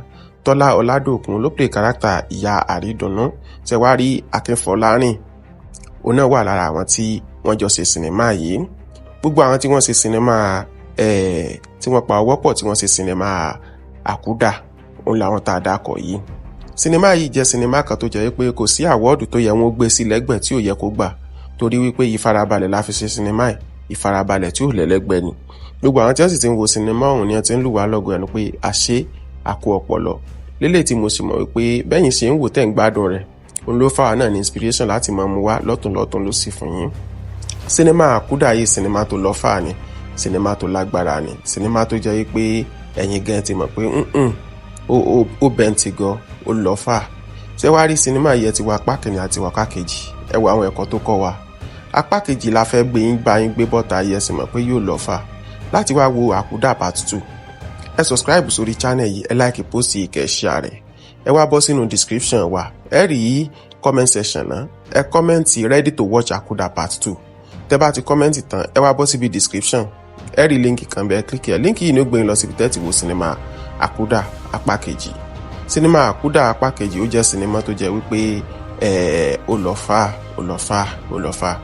Tọ́lá Ọládòkun òun ló play character Ìyá Àrídùnnú. Ṣẹ̀wárí Akínfọlárìn òun náà wà lára àwọn tí wọ́n jọ ṣe sinimá yìí. Gbogbo àwọn tí wọ́n ṣe sinimá tí wọ́n pa ọwọ́ pọ̀ tí wọ́n ṣe sinimá àkúdà òun làwọn tá a dákọ̀ yìí. Sinimá yìí jẹ́ sinimá kan tó jẹ́ pé kò sí àwọ́ọ̀dù tó yẹ wọ́n gbé sí lẹ́gbẹ̀ẹ́ tí ò yẹ kó gbà, torí wípé ìfarabalẹ̀ la fi ṣe sinimá yìí, ìfarabalẹ̀ tí ò lẹ́lẹ́gbẹ́ ni. Gbogbo àwọn tí wọ́n sì ti ń wo sinimá ọ̀hún ni wọ́n ti ń lù wá lọ́gọ ẹnu pé àṣé àkó ọpọlọ lélẹ̀ tí mo sì mọ̀ wípé bẹ́yìn ṣe ń wò tẹ́ ń gbádùn rẹ̀ òun ló fà wá náà ní inspiration láti máa mú wá lọ́tùnlọ́tùn ló sì fún yín. Sinimá àkúdà yìí sinimá tó lọ́ fà ni, sinimá tó lágbára ni, sinimá tó jẹ́ wípé ẹ̀yin gan ti mọ̀ pé ó bẹ́ǹtì gan ó lọ́ fà. Ṣé wá rí sinimá yìí ti wá apá kìíní àti wá apá kejì, ẹ wo àwọn ẹ̀kọ́ tó kọ́ wa. Apá kejì la fẹ́ bá yín gbé bọ́ta yẹ sì mọ̀ pé yóò lọ́ fà. Láti wá wo àkúdà part 2, ẹ subscribe sórí channel yìí, ẹ like post yìí, kẹ́ share rẹ̀. Ẹ wá bọ́ sínú description wa, ẹ rí comment section náà, ẹ comment ready to watch àkúdà part 2. Tẹ́ bá ti comment tán, ẹ wá bọ́ síbi description, ẹ rí link kan bẹ́ẹ̀ click ẹ. Link yìí ni ó gbé yín lọ síbi tẹ́tí wo sinimá àkúdà apá kejì. Sinimá àkúdà apá kejì ó jẹ́ sinimá tó jẹ́ wípé ó lọ fà.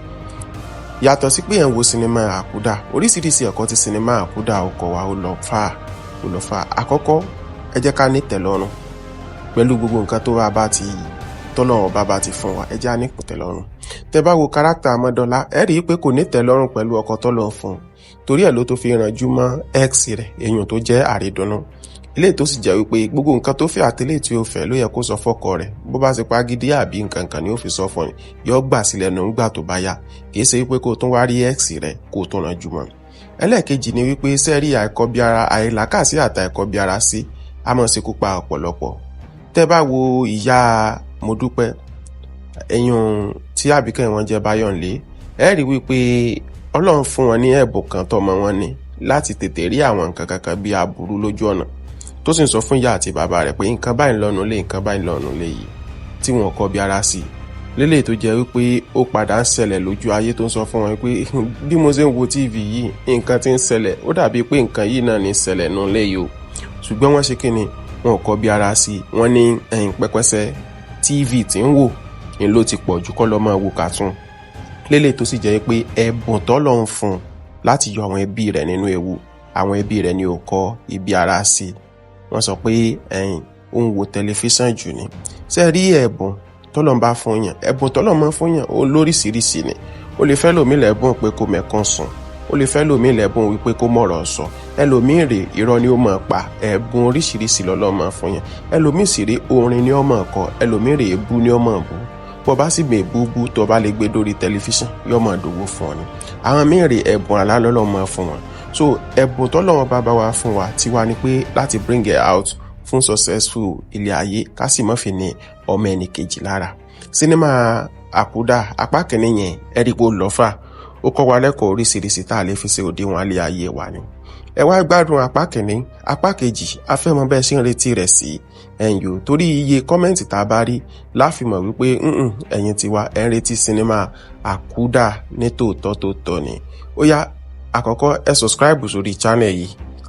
Yàtọ̀ sí pé ẹ̀ ń wo sinimá àkúdà, oríṣiríṣi ẹ̀kọ́ ti sinimá àkúdà ó kọ́ wa ó lọ fà. Àkọ́kọ́, ẹ jẹ́ ká ní tẹ́lọ́rùn pẹ̀lú gbogbo nǹkan tó tọ́lọ́run bá ti fún wa, ẹ jẹ́ á ní tẹ́lọ́rùn. Tẹ́ bá wo kárátà Mọ́dọ́lá, ẹ rí i pé kò ní tẹ́lọ́rùn pẹ̀lú ọkọ tọ́lọ́run fún un, torí ẹ̀ ló tó fi rànjú mọ́ ex rẹ̀ èèyàn tó jẹ́ Àrídùnnú. Ilé tó sì jẹ́ wípé gbogbo nǹkan tó fẹ́ àtìlẹ́ tí ó fẹ́ ló yẹ kó sọ fọ́kọ rẹ̀, bó bá ṣe pa gidi àbí nǹkan kan ni ó fi sọ fún ni, yóò gbà sílẹ̀ nù ńgbà tó bá yá, kì í ṣe wípé kó tún wá rí ex rẹ̀ kó tún rànjú mọ́. Ẹlẹ́ẹ̀kejì ni wípé sẹ́rí àìkọbiara àìlàkàsí àtàìkọbiara sí a máa ṣekú pa ọ̀pọ̀lọpọ̀. Tẹ́ bá wo ìyá Modúpẹ́ ẹ̀yùn tí àbíkẹ́ wọn jẹ́ Báyọ̀nlé, ẹ rí wípé Ọlọ́run fún wọn ní ẹ̀bùn kan tọ́mọ wọn ní láti tètè rí àwọn nǹkan kankan bí aburú lójú ọ̀nà, tó sì ń sọ fún ìyá àti bàbá rẹ̀ pé nǹkan báyìí lọ́nu lé nǹkan báyìí lọ́nu lé yìí tí wọn kọ́ bí ara sí. Lélẹ̀ tó jẹ́ wípé ó padà ń ṣẹlẹ̀ lójú ayé, tó ń sọ fún wọn pé bí mo ṣe ń wo TV yìí nǹkan tí ń ṣẹlẹ̀ ó dàbí pé nǹkan yìí náà ní ṣẹlẹ̀ nù lé yìí o, ṣùgbọ́n wọ́n ṣe kí ni wọn kọ́ bí ara sí. Wọ́n ní ẹ̀yìn pẹ́pẹ́sẹ́ TV tí ń wò ní ló ti pọ̀ jù kọ́ lọ́ máa wo cartoon. Lélẹ̀ tó sì jẹ́ pé ẹ̀bùn tọ́lọ́run fún un láti yọ àwọn ẹbí rẹ̀ nínú ewu, àwọn ẹbí rẹ̀ ni ò kọ́ ibi ara sí. Wọ́n sọ pé ẹ̀yìn ó ń wo tẹlifíṣàn jù ni. Ṣé rí ẹ̀bùn tọ́lọ́run bá fún yàn, ẹ̀bùn tọ́lọ́run máa fún yàn ó lóríṣiríṣi ni. Ó lè fẹ́ lòmí lẹ́bùn pé kó mẹ́kàn sùn, ó lè fẹ́ lòmí lẹ́bùn wípé kó mọ̀rọ̀ sọ, ẹlòmíì rè irọ́ ni ó máa pa, ẹ̀bùn oríṣiríṣi lọ́lọ́run máa fún yàn. Ẹlòmíì sì rí orin ni ó máa kọ, ẹlòmíì rè ebú ni ó máa bú. Bó bá sì gbé búbú tó bá lè gbé dórí tẹlifíṣàn yóò máa dòwó fún ọ ni. Àwọn míì rè ẹ̀bùn àlá lọ́lọ́run máa fún wọn. So ẹ̀bùn tọ́lọ́run bá wa fún wa tiwa ni pé láti bring it out fún successful ilé ayé, ká sì má fi ní ọmọ ẹni kejì lára. Sinimá àkúdà apá kìíní yẹn ẹ̀rígbó lọ́fà, ó kọ́ wa lẹ́kọ̀ọ́ oríṣiríṣi tá a lè fi ṣe òdiwọ̀n alẹ́ ayé wa ni. Ẹ wá gbádùn apá kìíní, apá kejì a fẹ́ mọ bẹ́ẹ̀ ṣe ń retí rẹ̀ sí ẹ̀yìn, torí iye kọ́mẹ́ǹtì tá a bá rí láfimọ̀ wípé ẹ̀yin tiwa ẹ̀ ń retí sinimá àkúdà ní tòótọ́ ni. Ó yá, àkọ́kọ́ ẹ subscribe sórí channel yìí,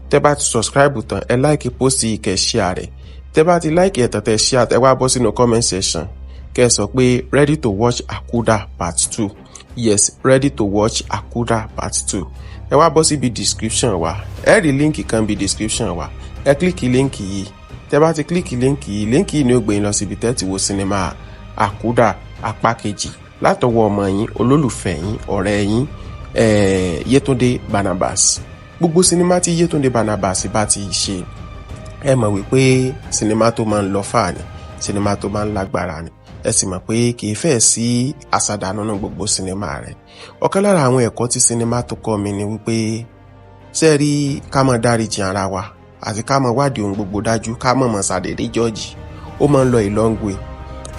tẹ́ bá ti subscribe tán ẹ like post yìí kẹ́ share rẹ̀, tẹ́ bá ti like ẹ̀ tán tẹ́ share ẹ wá bọ́ sínú comment section kẹ́ sọ pé ready to watch Akuda part 2. Yes, ready to watch Akuda part 2. ẹ wá bọ́ síbi description wa, ẹ rí link kan bí description wa, ẹ click link yìí, tẹ́ bá ti click link yìí ni ó gbé yín lọ síbi tẹ́ ti wo sinimá Akuda apá kejì látọwọ́ ọmọ yín, olólùfẹ́ yín, ọ̀rẹ́ yín, Yetunde Barnabas. Gbogbo sinimá tí Yetunde Barnabas bá ti ṣe, ẹ mọ̀ wípé sinimá tó máa ń lọ fà ni, sinimá tó máa ń lágbára ni. Ẹ sì mọ̀ pé kìí fẹ́ sí àsàdánù nínú gbogbo sinimá rẹ̀. Ọ̀kan lára àwọn ẹ̀kọ́ tí sinimá tó kọ́ mi ni wípé ṣé rí ká mọ̀ dáríjì ara wa àti ká mọ̀ wádìí ohun gbogbo dájú, ká mọ̀ ṣàdédé jọ́ọ̀jì. Ó máa ń lọ a long way.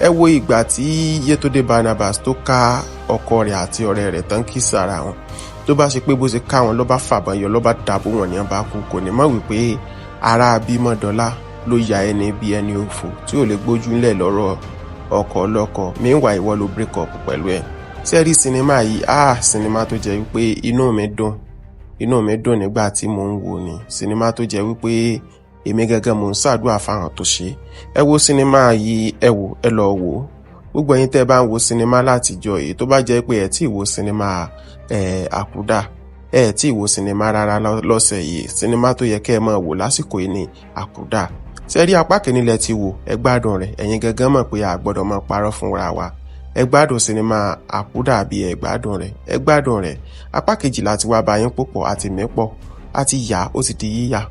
Ẹ wo ìgbà tí Yetunde Barnabas tó ká ọkọ rẹ̀ àti ọ̀rẹ́ rẹ̀ tán kiss ara wọn. Tó bá ṣe pé bó ṣe ká wọn ló bá fàbọn yọ, ló bá dàbò wọn ní ọba kú, kò ní mọ̀ wípé ara Abímọ́dọ́lá ló ya ẹni bí ẹni òfò tí ò lè gbójú ńlẹ̀ lọ́rọ̀ ọkọ ọlọ́kọ. Meanwhile ìwọ ló break up pẹ̀lú ẹ̀. Ṣé rí sinimá yìí, sinimá tó jẹ́ wípé inú mi dùn nígbà tí mò ń wò ni. Sinimá tó jẹ́ wípé èmi gẹ́gẹ́ mò ń ṣàdúrà fáwọn tó ṣe. Ẹ wo sinimá yìí, ẹ lọ wò. Gbogbo ẹ̀yin tẹ́ bá ń wo sinimá látijọ́ yìí, tó bá jẹ́ pé ẹ tí wo sinimá Akuda, ẹ tí wo sinimá rárá lọ́sẹ̀ yìí, sinimá tó yẹ kẹ́ ẹ máa wò lásìkò yìí ni Akuda. Ṣé rí apá kìíní lẹ ti wò, ẹ gbádùn rẹ̀, ẹ̀yin gẹ́gẹ́ mọ̀ pé a gbọ́dọ̀ máa parọ́ fúnra wa. Ẹ gbádùn sinimá Akuda àbí ẹ gbádùn rẹ̀, ẹ gbádùn rẹ̀. Apá kejì láti wá bá yín púpọ̀ àti mẹ́pọ̀, àti yá ó ti di yíyá.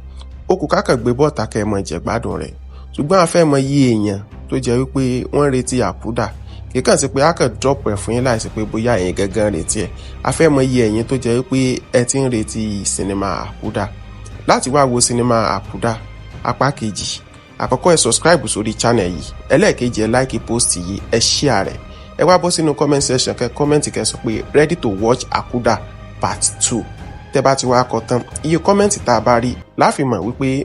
Ó kù kákàn gbé bọ́ọ̀tà kẹ́ ẹ mọ̀ jẹ gbádùn rẹ̀. Ṣùgbọ́n a fẹ́ mọ iye èèyàn tó jẹ́ wípé wọ́n retí Akuda. Kì kàn sí pé a kàn drop ẹ̀ fún yín láìsí pé bóyá ẹ̀yin gẹ́gẹ́ retí ẹ̀. A fẹ́ mọ iye ẹ̀yin tó jẹ́ wípé ẹ ti ń retí sinimá Akuda. Láti wá wo sinimá Akuda apá kejì, àkọ́kọ́ ẹ subscribe sórí channel yìí, ẹlẹ́ẹ̀kejì ẹ like post yìí, ẹ share rẹ̀, ẹ wá bọ́ sínú comment section kẹ́ comment kẹ́ sọ pé ready to watch Akuda part 2. Tẹ́ bá ti wá kọ tán, iye comment tá a bá rí láfi mọ̀ wípé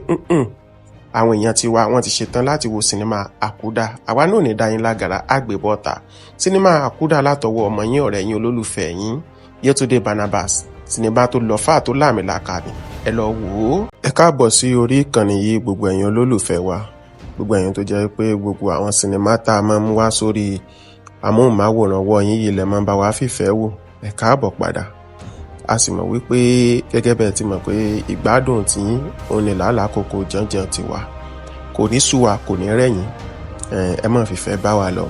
àwọn èèyàn ti wá, wọ́n ti ṣetán láti wo sinimá Akuda. Àwa náà ní dá yín lágara àgbébọ́ta. Sinimá Akuda látọwọ́ ọmọ yín, ọ̀rẹ́ yín, olólùfẹ́ yín, Yetunde Barnabas. Sinimá tó lọ fà tó láàmìlàkà ni. Ẹ lọ wò ó. Ẹ káàbọ̀ sí orí ìkànnì yìí gbogbo ẹ̀yin olólùfẹ́ wa. Gbogbo ẹ̀yin tó jẹ́ pé gbogbo àwọn sinimá tá a máa mú wá sórí amóhùnmáwòrán wọ yín yìí lẹ máa ń bá wa fìfẹ́ wò. Ẹ káàbọ̀ padà. A sì mọ̀ wípé gẹ́gẹ́ bẹ́ẹ̀ ti mọ̀ pé ìgbádùn tí òun ni làálàá kòkó jànjàn ti wà. Kò ní sú wa, kò ní rẹ̀yìn. Ẹ máa fìfẹ́ bá wa lọ.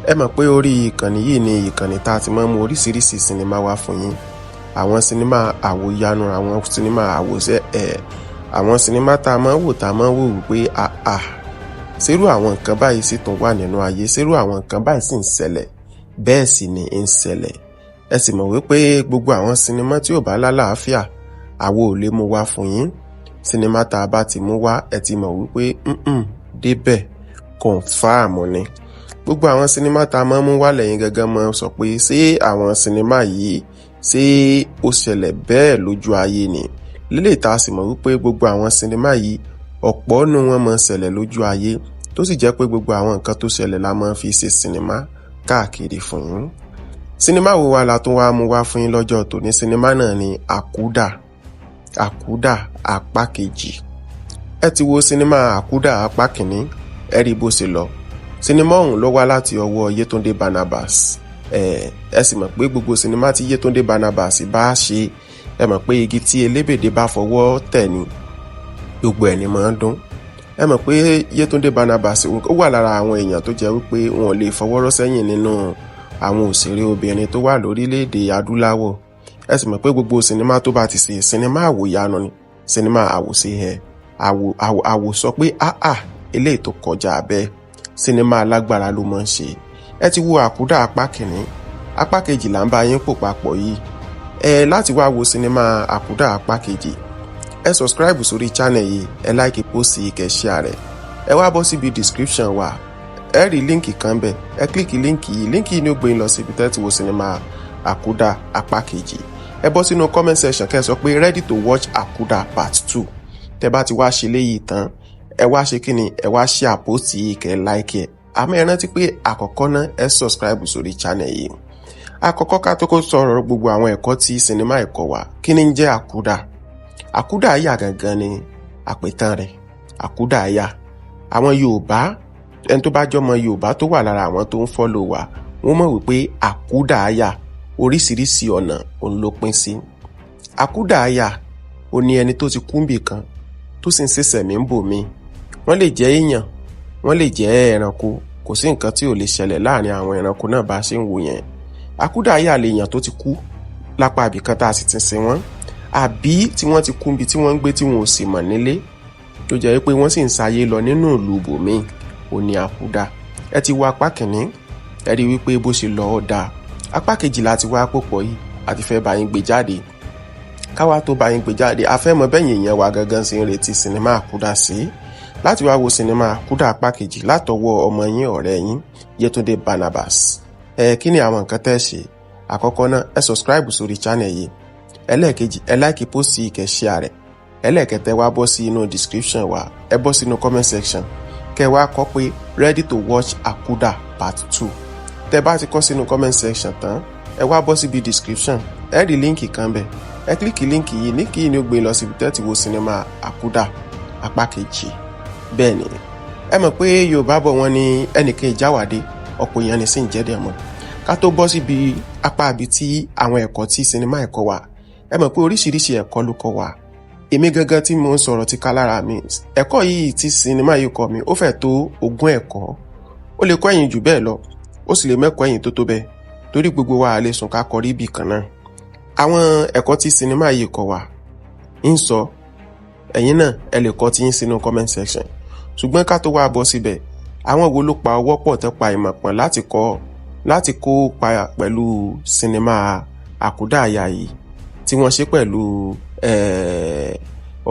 Ẹ mọ̀ pé orí ìkànnì yìí ni ìkànnì tá a ti máa ń mú oríṣiríṣi sinimá wá fún yín. Àwọn sinimá àwòyanu, àwọn sinimá àwòṣe, àwọn sinimá tá a máa ń wò wípé ṣerú àwọn nǹkan báyìí sì tún wà nínú ayé, ṣerú àwọn nǹkan báyìí sì ń ṣẹlẹ̀, bẹ́ẹ̀ sì ni ń ṣẹlẹ̀. Ẹ sì mọ̀ wípé gbogbo àwọn sinimá tí ò bá lálàáfíà àwo ò lè mú wá fún yín. Sinimá tá a bá ti mú wá, ẹ ti mọ̀ wípé débẹ̀ confirm ni. Gbogbo àwọn sinimá tá a máa ń mú wá lẹ́yìn gẹ́gẹ́ mọ́ sọ pé ṣé àwọn sinimá yìí ṣé ó ṣẹlẹ̀ bẹ́ẹ̀ lójú ayé ni. Lélè tá a sì mọ̀ wípé gbogbo àwọn sinimá yìí ọ̀pọ̀ nínú wọn máa ń ṣẹlẹ̀ lójú ayé, tó sì jẹ́ pé gbogbo àwọn nǹkan tó ṣẹlẹ̀ la máa ń fi ṣe sinimá káàkiri fún yín. Sinimá wo wá la tún wá mú wá fún yín lọ́jọ́ tòní? Sinimá náà ni Akuda apá kejì. Ẹ ti wo sinimá Akuda apá kìíní, ẹ rí bó ṣe lọ. Sinimá ọ̀hún ló wá láti ọwọ́ Yetunde Barnabas. Ẹ sì mọ̀ pé gbogbo sinimá tí Yetunde Barnabas bá ṣe, ẹ mọ̀ pé igi tí elébèdè bá fọwọ́ tẹ̀ ni gbogbo ẹni máa ń dún. Ẹ mọ̀ pé Yetunde Barnabas ó wà lára àwọn èèyàn tó jẹ́ wípé wọn ò lè fọwọ́rọ́ sẹ́yìn nínú àwọn òṣèré obìnrin tó wà lórílẹ̀‐èdè adúláwọ̀. Ẹ sì mọ̀ pé gbogbo sinimá tó bá ti ṣe sinimá àwòyanu ni, sinimá àwòṣe àwò sọ pé eléyìí tó kọjá bẹ́ẹ̀, sinimá alágbára ló máa ń ṣe. Ẹ ti wo Akuda apá kìíní, apá kejì là ń bá yín pò papọ̀ yìí. Láti wá wo sinimá Akuda apá kejì, ẹ subscribe sórí channel yìí, ẹ like post yìí kẹ́ share rẹ̀, ẹ wá bọ́ síbi description wa, ẹ rí líǹkì kan bẹ̀, ẹ kílíkì líǹkì yìí ni ó gbé yín lọ síbi tẹ́ ti wo sinimá Akuda apá kejì. Ẹ bọ́ sínú comment section kẹ́ sọ pé ready to watch Akuda part 2. Tẹ́ bá ti wá ṣe léyìí tán, ẹ wá ṣe kíni, ẹ wá share post yìí kẹ́ like ẹ̀. Àmọ́ ẹ rántí pé àkọ́kọ́ náà ẹ subscribe sórí channel yìí. Àkọ́kọ́ ká tó kó sọ̀rọ̀ gbogbo àwọn ẹ̀kọ́ tí sinimá ẹ̀kọ́ wa, kí ni ń jẹ́ Akuda? àkúdàáyà gangan ni àpètàn rẹ̀. Àkúdàáyà, àwọn Yorùbá, ẹni tó bá jọmọ Yorùbá tó wà lára àwọn tó ń fọ́lò wa, wọ́n mọ̀ wípé àkúdàáyà oríṣiríṣi ọ̀nà òun ló pín sí. Àkúdàáyà ó ní ẹni tó ti kú níbì kan tó sì ń ṣẹ̀ṣẹ̀mí ń bò mí. Wọ́n lè jẹ́ èèyàn, wọ́n lè jẹ́ ẹranko, kò sí nǹkan tí ò lè ṣẹlẹ̀ láàrin àwọn ẹranko náà bá ṣe ń wò yẹn. Àkúdàáyà lè yàn tó ti kú lápá ibìkan tá a sì ti sin wọ́n, àbí tí wọ́n ti kú níbi tí wọ́n ń gbé tí wọn ò sì mọ̀ nílé, tó jẹ́ pé wọ́n sì ń sáyé lọ nínú ìlú bòmí. Ó ní àkúdà. Ẹ ti wo apá kìíní, ẹ rí wípé bó ṣe lọ ọ́ dáa. Apá kejì láti wá pòpọ̀ yìí àti fẹ́ bá yín gbé jáde. Káwá tó bá yín gbé jáde, a fẹ́ mọ bẹ́yìn èèyàn wa gangan sí ń retí sinimá àkúdà sí. Láti wá wo sinimá àkúdà apá kejì látọwọ́ ọmọ yín ọ̀rẹ́ yín Yétúndé Barnabas. Kí ni àwọn nǹkan tẹ́ ṣe? Àkọ́kọ́ náà, ẹ subscribe sórí channel yìí. Ẹlẹ́ẹ̀kejì, ẹ like post yìí kẹ́ share rẹ̀. Ẹlẹ́ẹ̀kẹta, wá bọ́ sí inú description wa, ẹ bọ́ sínú comment section, kẹ́ wá kọ pé ready to watch Àkúdà part 2. Tẹ́ bá ti kọ sínú comment section tán, ẹ wá bọ́ síbi description, ẹ rí líǹkì kan bẹ̀. Ẹ kílíkì líǹkì yìí, ní kí ni ó gbé lọ síbi tẹ́ ti wo sinimá Àkúdà apá kejì. Bẹ́ẹ̀ ni, ẹ mọ̀ pé Yorùbá bọ̀ wọ́n ní ẹnìkan ìjáwádé, ọ̀pọ̀ èèyàn ní sì ń jẹ́dẹ̀ mọ́. Ká tó bọ́ síbi apá ibi tí àwọn ẹ̀kọ́ tí sinimá ẹ̀kọ́ wa, ẹ mọ̀ pé oríṣiríṣi ẹ̀kọ́ ló kọ́ wa. Èmi gangan tí mo ń sọ̀rọ̀ ti ká lára mi, ẹ̀kọ́ yìí tí sinimá yìí kọ́ mi, ó fẹ́ tó 20 ẹ̀kọ́. Ó lè kọ́ ẹ̀yin jù bẹ́ẹ̀ lọ, ó sì lè mẹ́kọ̀ọ́ ẹ̀yin tó bẹ́ẹ̀, torí gbogbo wa lè sùn ká kọrí ibì kan náà. Àwọn ẹ̀kọ́ tí sinimá yìí kọ́ wa ń sọ, ẹ̀yin náà ẹ lè kọ́ tí yín sínú comment section. Ṣùgbọ́n ká tó wá bọ́ síbẹ̀, àwọn wo ló pa ọwọ́ pọ̀ tẹ́ pa ìmọ̀ pọ̀n láti kópa pẹ̀lú sinimá àkúdàáyà yìí tí wọ́n ṣe pẹ̀lú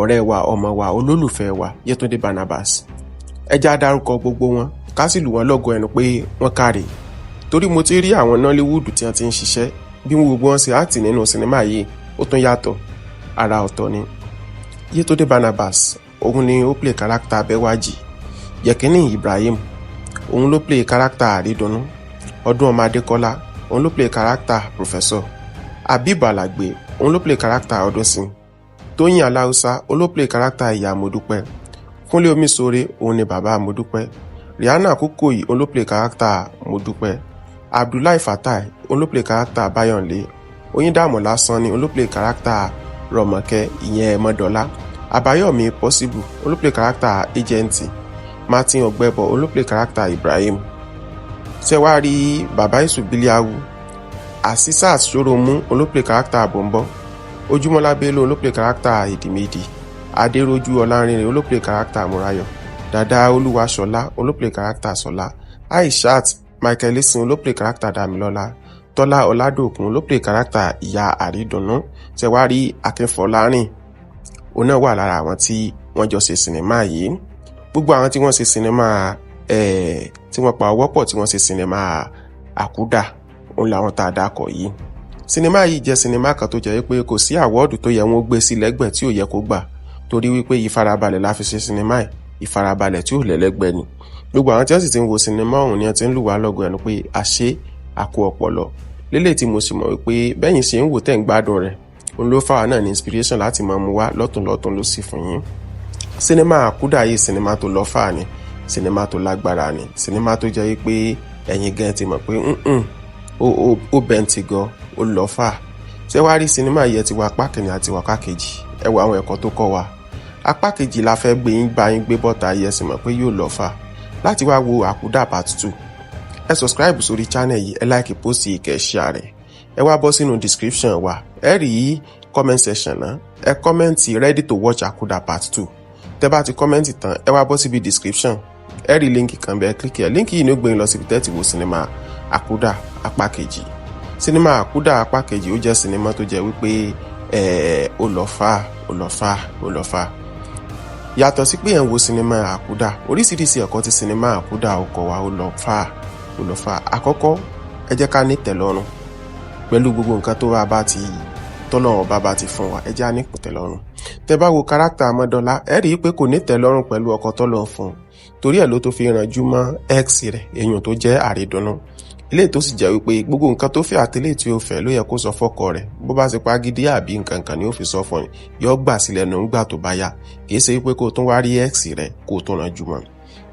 ọ̀rẹ́ wa, ọmọ wa, olólùfẹ́ wa Yétúndé Barnabas. Ẹ já dárúkọ gbogbo wọn, ká sì lù wọ́n lọ́gọ ẹnu pé wọ́n káre. Torí mo ti rí àwọn Nollywood tí wọ́n ti ń ṣiṣẹ́, bí gbogbo wọn ṣe act nínú sinimá yìí ó tún yàtọ̀, ara ọ̀tọ̀ ni. Yétúndé Barnabas, òun ni ó play character Bẹ́wàjì. Yẹ̀kínní Ibrahim, òun ló play character Àrídùnnú. Ọdúnọmọ Adékọ́lá, òun ló play character Professor. Habib Alagbe, òun ló play character Ọdúnsìn. Tóyìn Aláùsá, òun ló play character Ìyá Modúpẹ́. Kúnlé Omísore, òun ni bàbá Modúpẹ́. Rihanna Kúkòyí, òun ló play character Modúpẹ́. Abdullahi Fatai, òun ló play character Báyọ̀nlé. Oyíndàmọ́lá Sanni, òun ló play character Rọ̀mọ̀kẹ́ ìyẹn Mọ́dọ́lá. Àbáyọ̀mí Possible, òun ló play character Agent. Martin Ọ̀gbẹ́bọ̀, òun ló play character Ibrahim. Ṣẹ̀wárí Bàbá Ìsù Bílíàwù. Asisat Soromu, òun ló play character Bọ̀m̀bọ̀. Ojúmọ́lá Bello, òun ló play character Ìdìmídì. Adérójú Ọlárìnrìn, òun ló play character Múráyọ̀. Dàdá Olúwaṣọlá, òun ló play character Ṣọlá. Aishat Michael Leeson, òun ló play character Dámilọ́lá. Tọ́lá Ọládòkun, òun ló play character Ìyá Àrídùnnú. Ṣẹ̀wárí Akínfọlárìn, òun náà wà lára àwọn tí wọ́n jọ ṣe sinimá yìí. Gbogbo àwọn tí wọ́n ṣe sinimá tí wọ́n pa ọwọ́ pọ̀ tí wọ́n ṣe sinimá Àkúdà, òun làwọn tá a dákọ̀ yìí. Sinimá yìí jẹ́ sinimá kan tó jẹ́ pé kò sí àwọ́ọ̀dù tó yẹ wọ́n gbé sí lẹ́gbẹ̀ẹ́ tí ò yẹ kó gbà, torí wípé ìfarabalẹ̀ la fi ṣe sinimá yìí, ìfarabalẹ̀ tí ò lẹ́lẹ́gbẹ́ ni. Gbogbo àwọn tí wọ́n sì ti ń wo sinimá ọ̀hún ni wọ́n ti ń lù wá lọ́gọ̀ ẹnu pé àṣé àkó ọpọlọ lélẹ̀ tí mo sì mọ̀ wípé bẹ́yìn ṣe ń wò tẹ́ ń gbádùn rẹ̀, òun ló fà wá náà ní inspiration láti máa mú wá lọ́tùn ló sì fún yín. Sinimá Àkúdà yìí sinimá tó lọ fà ni, sinimá tó lágbára ni, sinimá tó jẹ́ pé ẹ̀yin gan ti mọ̀ pé ó bẹ́ntì gan, ó lọ fà. Ṣé wá rí sinimá yìí ti wá apá kìíní àti wá apá kejì, ẹ wo àwọn ẹ̀kọ́ tó kọ́ wa. Apá kejì la fẹ́ bá yín gbé bọ́ta yẹ sì mọ̀ pé yóò lọ fà. Láti wá wo Àkúdà part 2, ẹ subscribe sórí channel yìí, ẹ like post yìí kẹ́ share rẹ̀. Ẹ wá bọ́ sínú description wa, ẹ rí comment section náà, ẹ comment ready to watch Àkúdà part 2. Tẹ́ bá ti comment tán, ẹ wá bọ́ síbi description, ẹ rí líǹkì kan bẹ́ẹ̀ click ẹ̀. Líǹkì yìí ni ó gbé yín lọ síbi tẹ́ ti wo sinimá Àkúdà apá kejì. Sinimá Àkúdà apá kejì ó jẹ́ sinimá tó jẹ́ wípé ó lọ fà. Yàtọ̀ sí pé ẹ̀ ń wo sinimá Àkúdà, oríṣiríṣi ẹ̀kọ́ ti sinimá Àkúdà ó kọ́ wa ó lọ fà. Àkọ́kọ́, ẹ jẹ́ ká ní tẹ́lọ́rùn pẹ̀lú gbogbo nǹkan tó tọ́lọ́run bá ti fún wa, ẹ jẹ́ á ní tẹ́lọ́rùn. Tẹ́ bá wo kárátà Mọ́dọ́lá, ẹ rí i pé kò ní tẹ́lọ́rùn pẹ̀lú ọkọ tọ́lọ́run fún un, torí ẹ̀ ló tó fi rànjú mọ́ ex rẹ̀, èèyàn tó jẹ́ Àrídùnnú. eléyìí tó sì jẹ́ wípé gbogbo nǹkan tó fẹ́ àtẹlẹ́ tí ó fẹ́ ló yẹ kó sọ fọ́kọ rẹ̀, bó bá ṣe pa gidi àbí nǹkan kan ni ó fi sọ fún yọ gbà sílẹ̀ nù ńgbà tó bá yá, kì í ṣe wípé kó tún wá rí ex rẹ̀ kó tún ràn jù mọ́.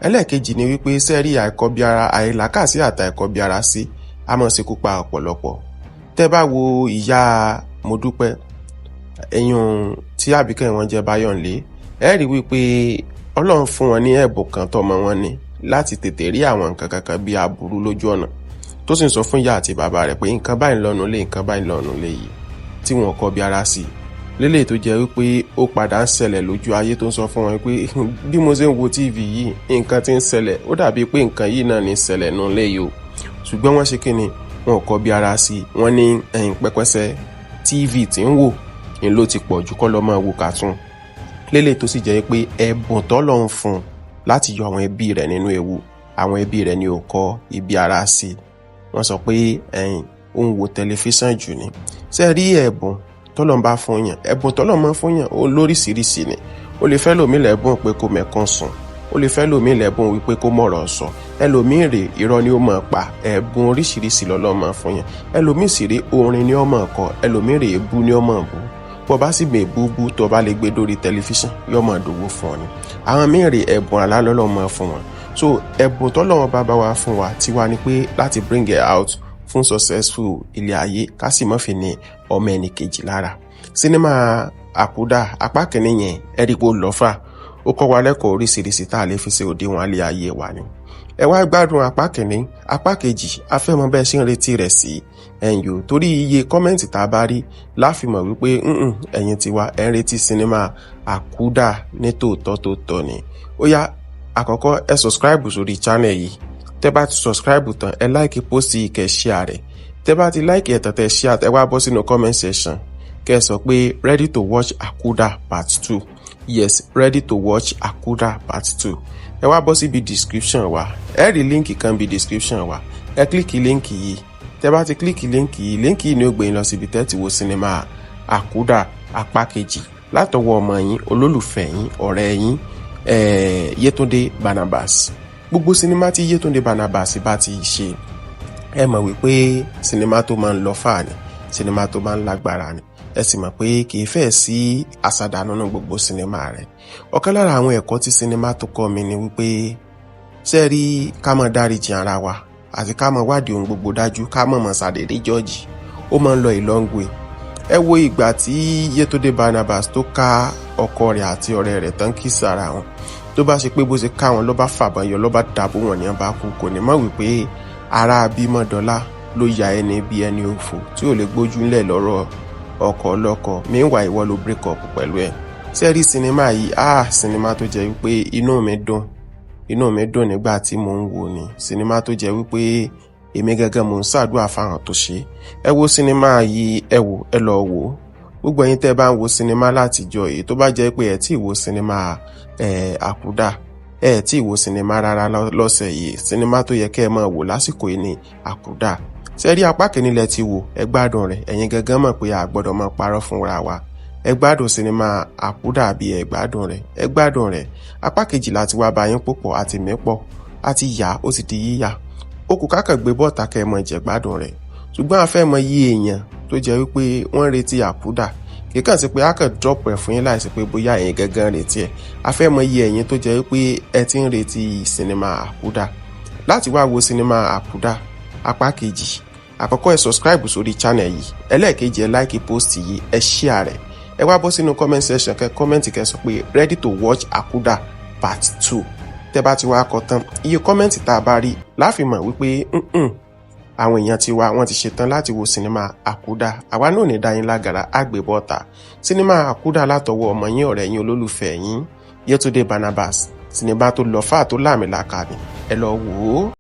ẹlẹ́ẹ̀kejì ni wípé sẹ́rí àìkọbiara àìlàkàsí àtàìkọbiara sí a máa ṣekú pa ọ̀pọ̀lọpọ̀. tẹ́ bá wo ìyá Modúpẹ́ ẹ̀yùn tí Àbíkẹ́ wọn jẹ́ Báyọ̀nlé, ẹ rí wípé Ọlọ́run fún wọn ní ẹ̀bùn kan tọ́mọ wọn ní láti tètè rí àwọn nǹkan kankan bí aburú lójú ọ̀nà, tó sì ń sọ fún ìyá àti bàbá rẹ̀ pé nǹkan báyìí lọ́nu lé nǹkan báyìí lọ́nu lé yìí tí wọ́n kọ́ bí ara sí lélẹ̀ tó jẹ́ wípé ó padà ń ṣẹlẹ̀ lójú ayé, tó ń sọ fún wọn pé bí mo ṣe ń wo TV yìí nǹkan tí ń ṣẹlẹ̀ ó dàbí pé nǹkan yìí náà ní ṣẹlẹ̀ nù lé yìí o, ṣùgbọ́n wọ́n ṣe kíni wọn kọ́ bí ara sí. wọ́n ní ẹ̀yìn pẹ́pẹ́sẹ́ TV tí ń wò ń ló ti pọ̀ jù kọ́ lọ́ máa wo cartoon, lélẹ̀ tó sì jẹ́ pé ẹ̀bùn t'Ọlọ́run fún láti yọ àwọn ẹbí rẹ̀ nínú ewu, àwọn ẹbí rẹ̀ ni ó kọ́ ibi ara sí. wọ́n sọ pé ẹ̀yin ó ń wo tẹlifíṣàn jù ni. ṣé rí ẹ̀bùn t'Ọlọ́run bá fún yàn, ẹ̀bùn t'Ọlọ́run máa fún yàn ó lóríṣiríṣi ni. ó lè fẹ́ lòmí lẹ́bùn pé kó mẹ́kàn sùn, ó lè fẹ́ lòmí lẹ́bùn wípé kó mọ̀rọ̀ sọ, ẹlòmíì rè irọ́ ni ó máa pa. ẹ̀bùn oríṣiríṣi l'Ọlọ́run máa fún yàn. ẹlòmíì sì rè orin ni ó máa kọ, ẹlòmíì rè ebú ni ó máa bú. bó bá sì gbé búbú tó bá lè gbé dórí tẹlifíṣàn yóò máa dòwó fún ọ ni. àwọn míì rè ẹ̀bùn àlá l'Ọlọ́run máa fún wọn. so ẹ̀bùn t'Ọlọ́run bá wa fún wa tiwa ni pé láti bring it out fún successful ilé ayé, ká sì má fi ní ọmọ ẹni kejì lára. Sinimá Àkúdà apá kìíní yẹn ẹ̀rípo lọ́fà, ó kọ́ wa lẹ́kọ̀ọ́ oríṣiríṣi tá a lè fi ṣe òdiwọ̀n alẹ́ ayé wa ni. ẹ wá gbádùn apá kìíní. apá kejì a fẹ́ mọ bẹ́ẹ̀ ṣe ń retí rẹ̀ sí ẹ̀yìn torí iye kọ́mẹ́ǹtì tá a bá rí láfimọ̀ wípé ẹ̀yin tiwa ẹ̀ ń retí sinimá Àkúdà ní tòótọ́ ni. ó yá àkọ́kọ́ ẹ subscribe sórí channel yìí. tẹ́ bá ti subscribe tán ẹ like post yìí kẹ́ share rẹ̀. tẹ́ bá ti like ẹ̀ tán tẹ́ share ẹ wá bọ́ sínú comment section kẹ́ sọ pé ready to watch Àkúdà part 2. yes, ready to watch Àkúdà part 2. ẹ wá bọ́ síbi description wa, ẹ rí líǹkì kan bí description wa, ẹ kílíkì líǹkì yìí. tẹ́ bá ti kílíkì líǹkì yìí ni ó gbé yín lọ síbi tẹ́ ti wo sinimá Àkúdà apá kejì látọwọ́ ọmọ yín olólùfẹ́ yín ọ̀rẹ́ yín Yétúndé Barnabas. gbogbo sinimá tí Yétúndé Barnabas bá ti ṣe ẹ mọ̀ wípé sinimá tó máa ń lọ fà ní, sinimá tó máa ń lágbára ni. ẹ sì mọ̀ pé kì í fẹ́ sí àsàdánù nínú gbogbo sinimá rẹ̀. ọ̀kan lára àwọn ẹ̀kọ́ tí sinimá tó kọ́ mi ni wípé ṣé rí ká má dáríjì ara wa àti ká má wádìí ohun gbogbo dájú, ká má mọ̀ ṣàdédé jọ́ọ̀jì, ó máa ń lọ long way. ẹ wo ìgbà tí Yétúndé Barnabas tó ká ọkọ rẹ̀ àti ọ̀rẹ́ rẹ̀ tán kí sára wọn, tó bá ṣe pé bó ṣe ká wọn ló bá fàbọn yọ ló bá dàbò wọn ní ọba kú, kò ní mọ̀ wípé ara Abímọ́dọ́lá ló ya ẹni bí ẹni òfò tí ò lè gbójú ńlẹ̀ lọ́rọ̀ ọkọ ọlọ́kọ. meanwhile ìwọ ló break up pẹ̀lú ẹ̀. sẹ́rí sinimá yìí sinimá tó jẹ́ wípé inú mi dùn nígbà tí mò ń wò ni. sinimá tó jẹ́ wípé èmi gẹ́gẹ́ mò ń ṣàdúrà fáwọn tó ṣe. ẹ wo sinimá yìí, ẹ lọ wò. gbogbo ẹ̀yin tẹ́ bá ń wo sinimá látijọ́ èyí tó bá jẹ́ pé ẹ tí wo sinimá Àkúdà, ẹ tí wo sinimá rárá lọ́sẹ̀ yìí, sinimá tó yẹ kẹ́ ẹ máa wò lásìkò yìí ni Àkúdà. sẹ́rí apá kìíní lẹ ti wò, ẹ gbádùn rẹ̀. ẹ̀yin gẹ́gẹ́ mọ̀ pé a gbọ́dọ̀ máa parọ́ fúnra wa. ẹ gbádùn sinimá Àkúdà bí ẹ gbádùn rẹ̀. apá kejì láti wá bá yín púpọ̀ àti mẹ́pọ̀ àti yá ó sì di yíyá. ó kù kákàn gbé bọ́ọ̀tà kẹ́ ẹ mọ̀ jẹ gbádùn rẹ̀. ṣùgbọ́n a fẹ́ mọ iye èèyàn tó jẹ́ wípé wọ́n retí Àkúdà, kì í kàn sí pé a kàn drop ẹ̀ fún yín láìsí pé bóyá ẹ̀yin gẹ́gẹ́ retí ẹ̀. a fẹ́ mọ iye ẹ̀yin tó jẹ́ wípé ẹ ti ń retí sinimá Àkúdà. láti wá wo sinimá Àkúdà apá kejì, àkọ́kọ́ ẹ subscribe sórí channel yìí, ẹlẹ́ẹ̀kejì ẹ like post yìí, ẹ share rẹ̀. ẹ wá bọ́ sínú comment section kẹ́ comment kẹ́ sọ pé ready to watch Àkúdà part 2. tẹ́ bá ti wá kọ tán, iye comment tá a bá rí láfimọ̀ wípé àwọn èèyàn ti wá wọ́n ti ṣetán láti wo sinimá Àkúdà. àwa náà ní dáyín lágara àgbébọ́ta. sinimá Àkúdà látọwọ́ ọmọ yín ọ̀rẹ́ yín olólùfẹ́ yín Yétúndé Barnabas. sinimá tó lọ fà tó láàmìlàkà ni, ẹ lọ wò ó.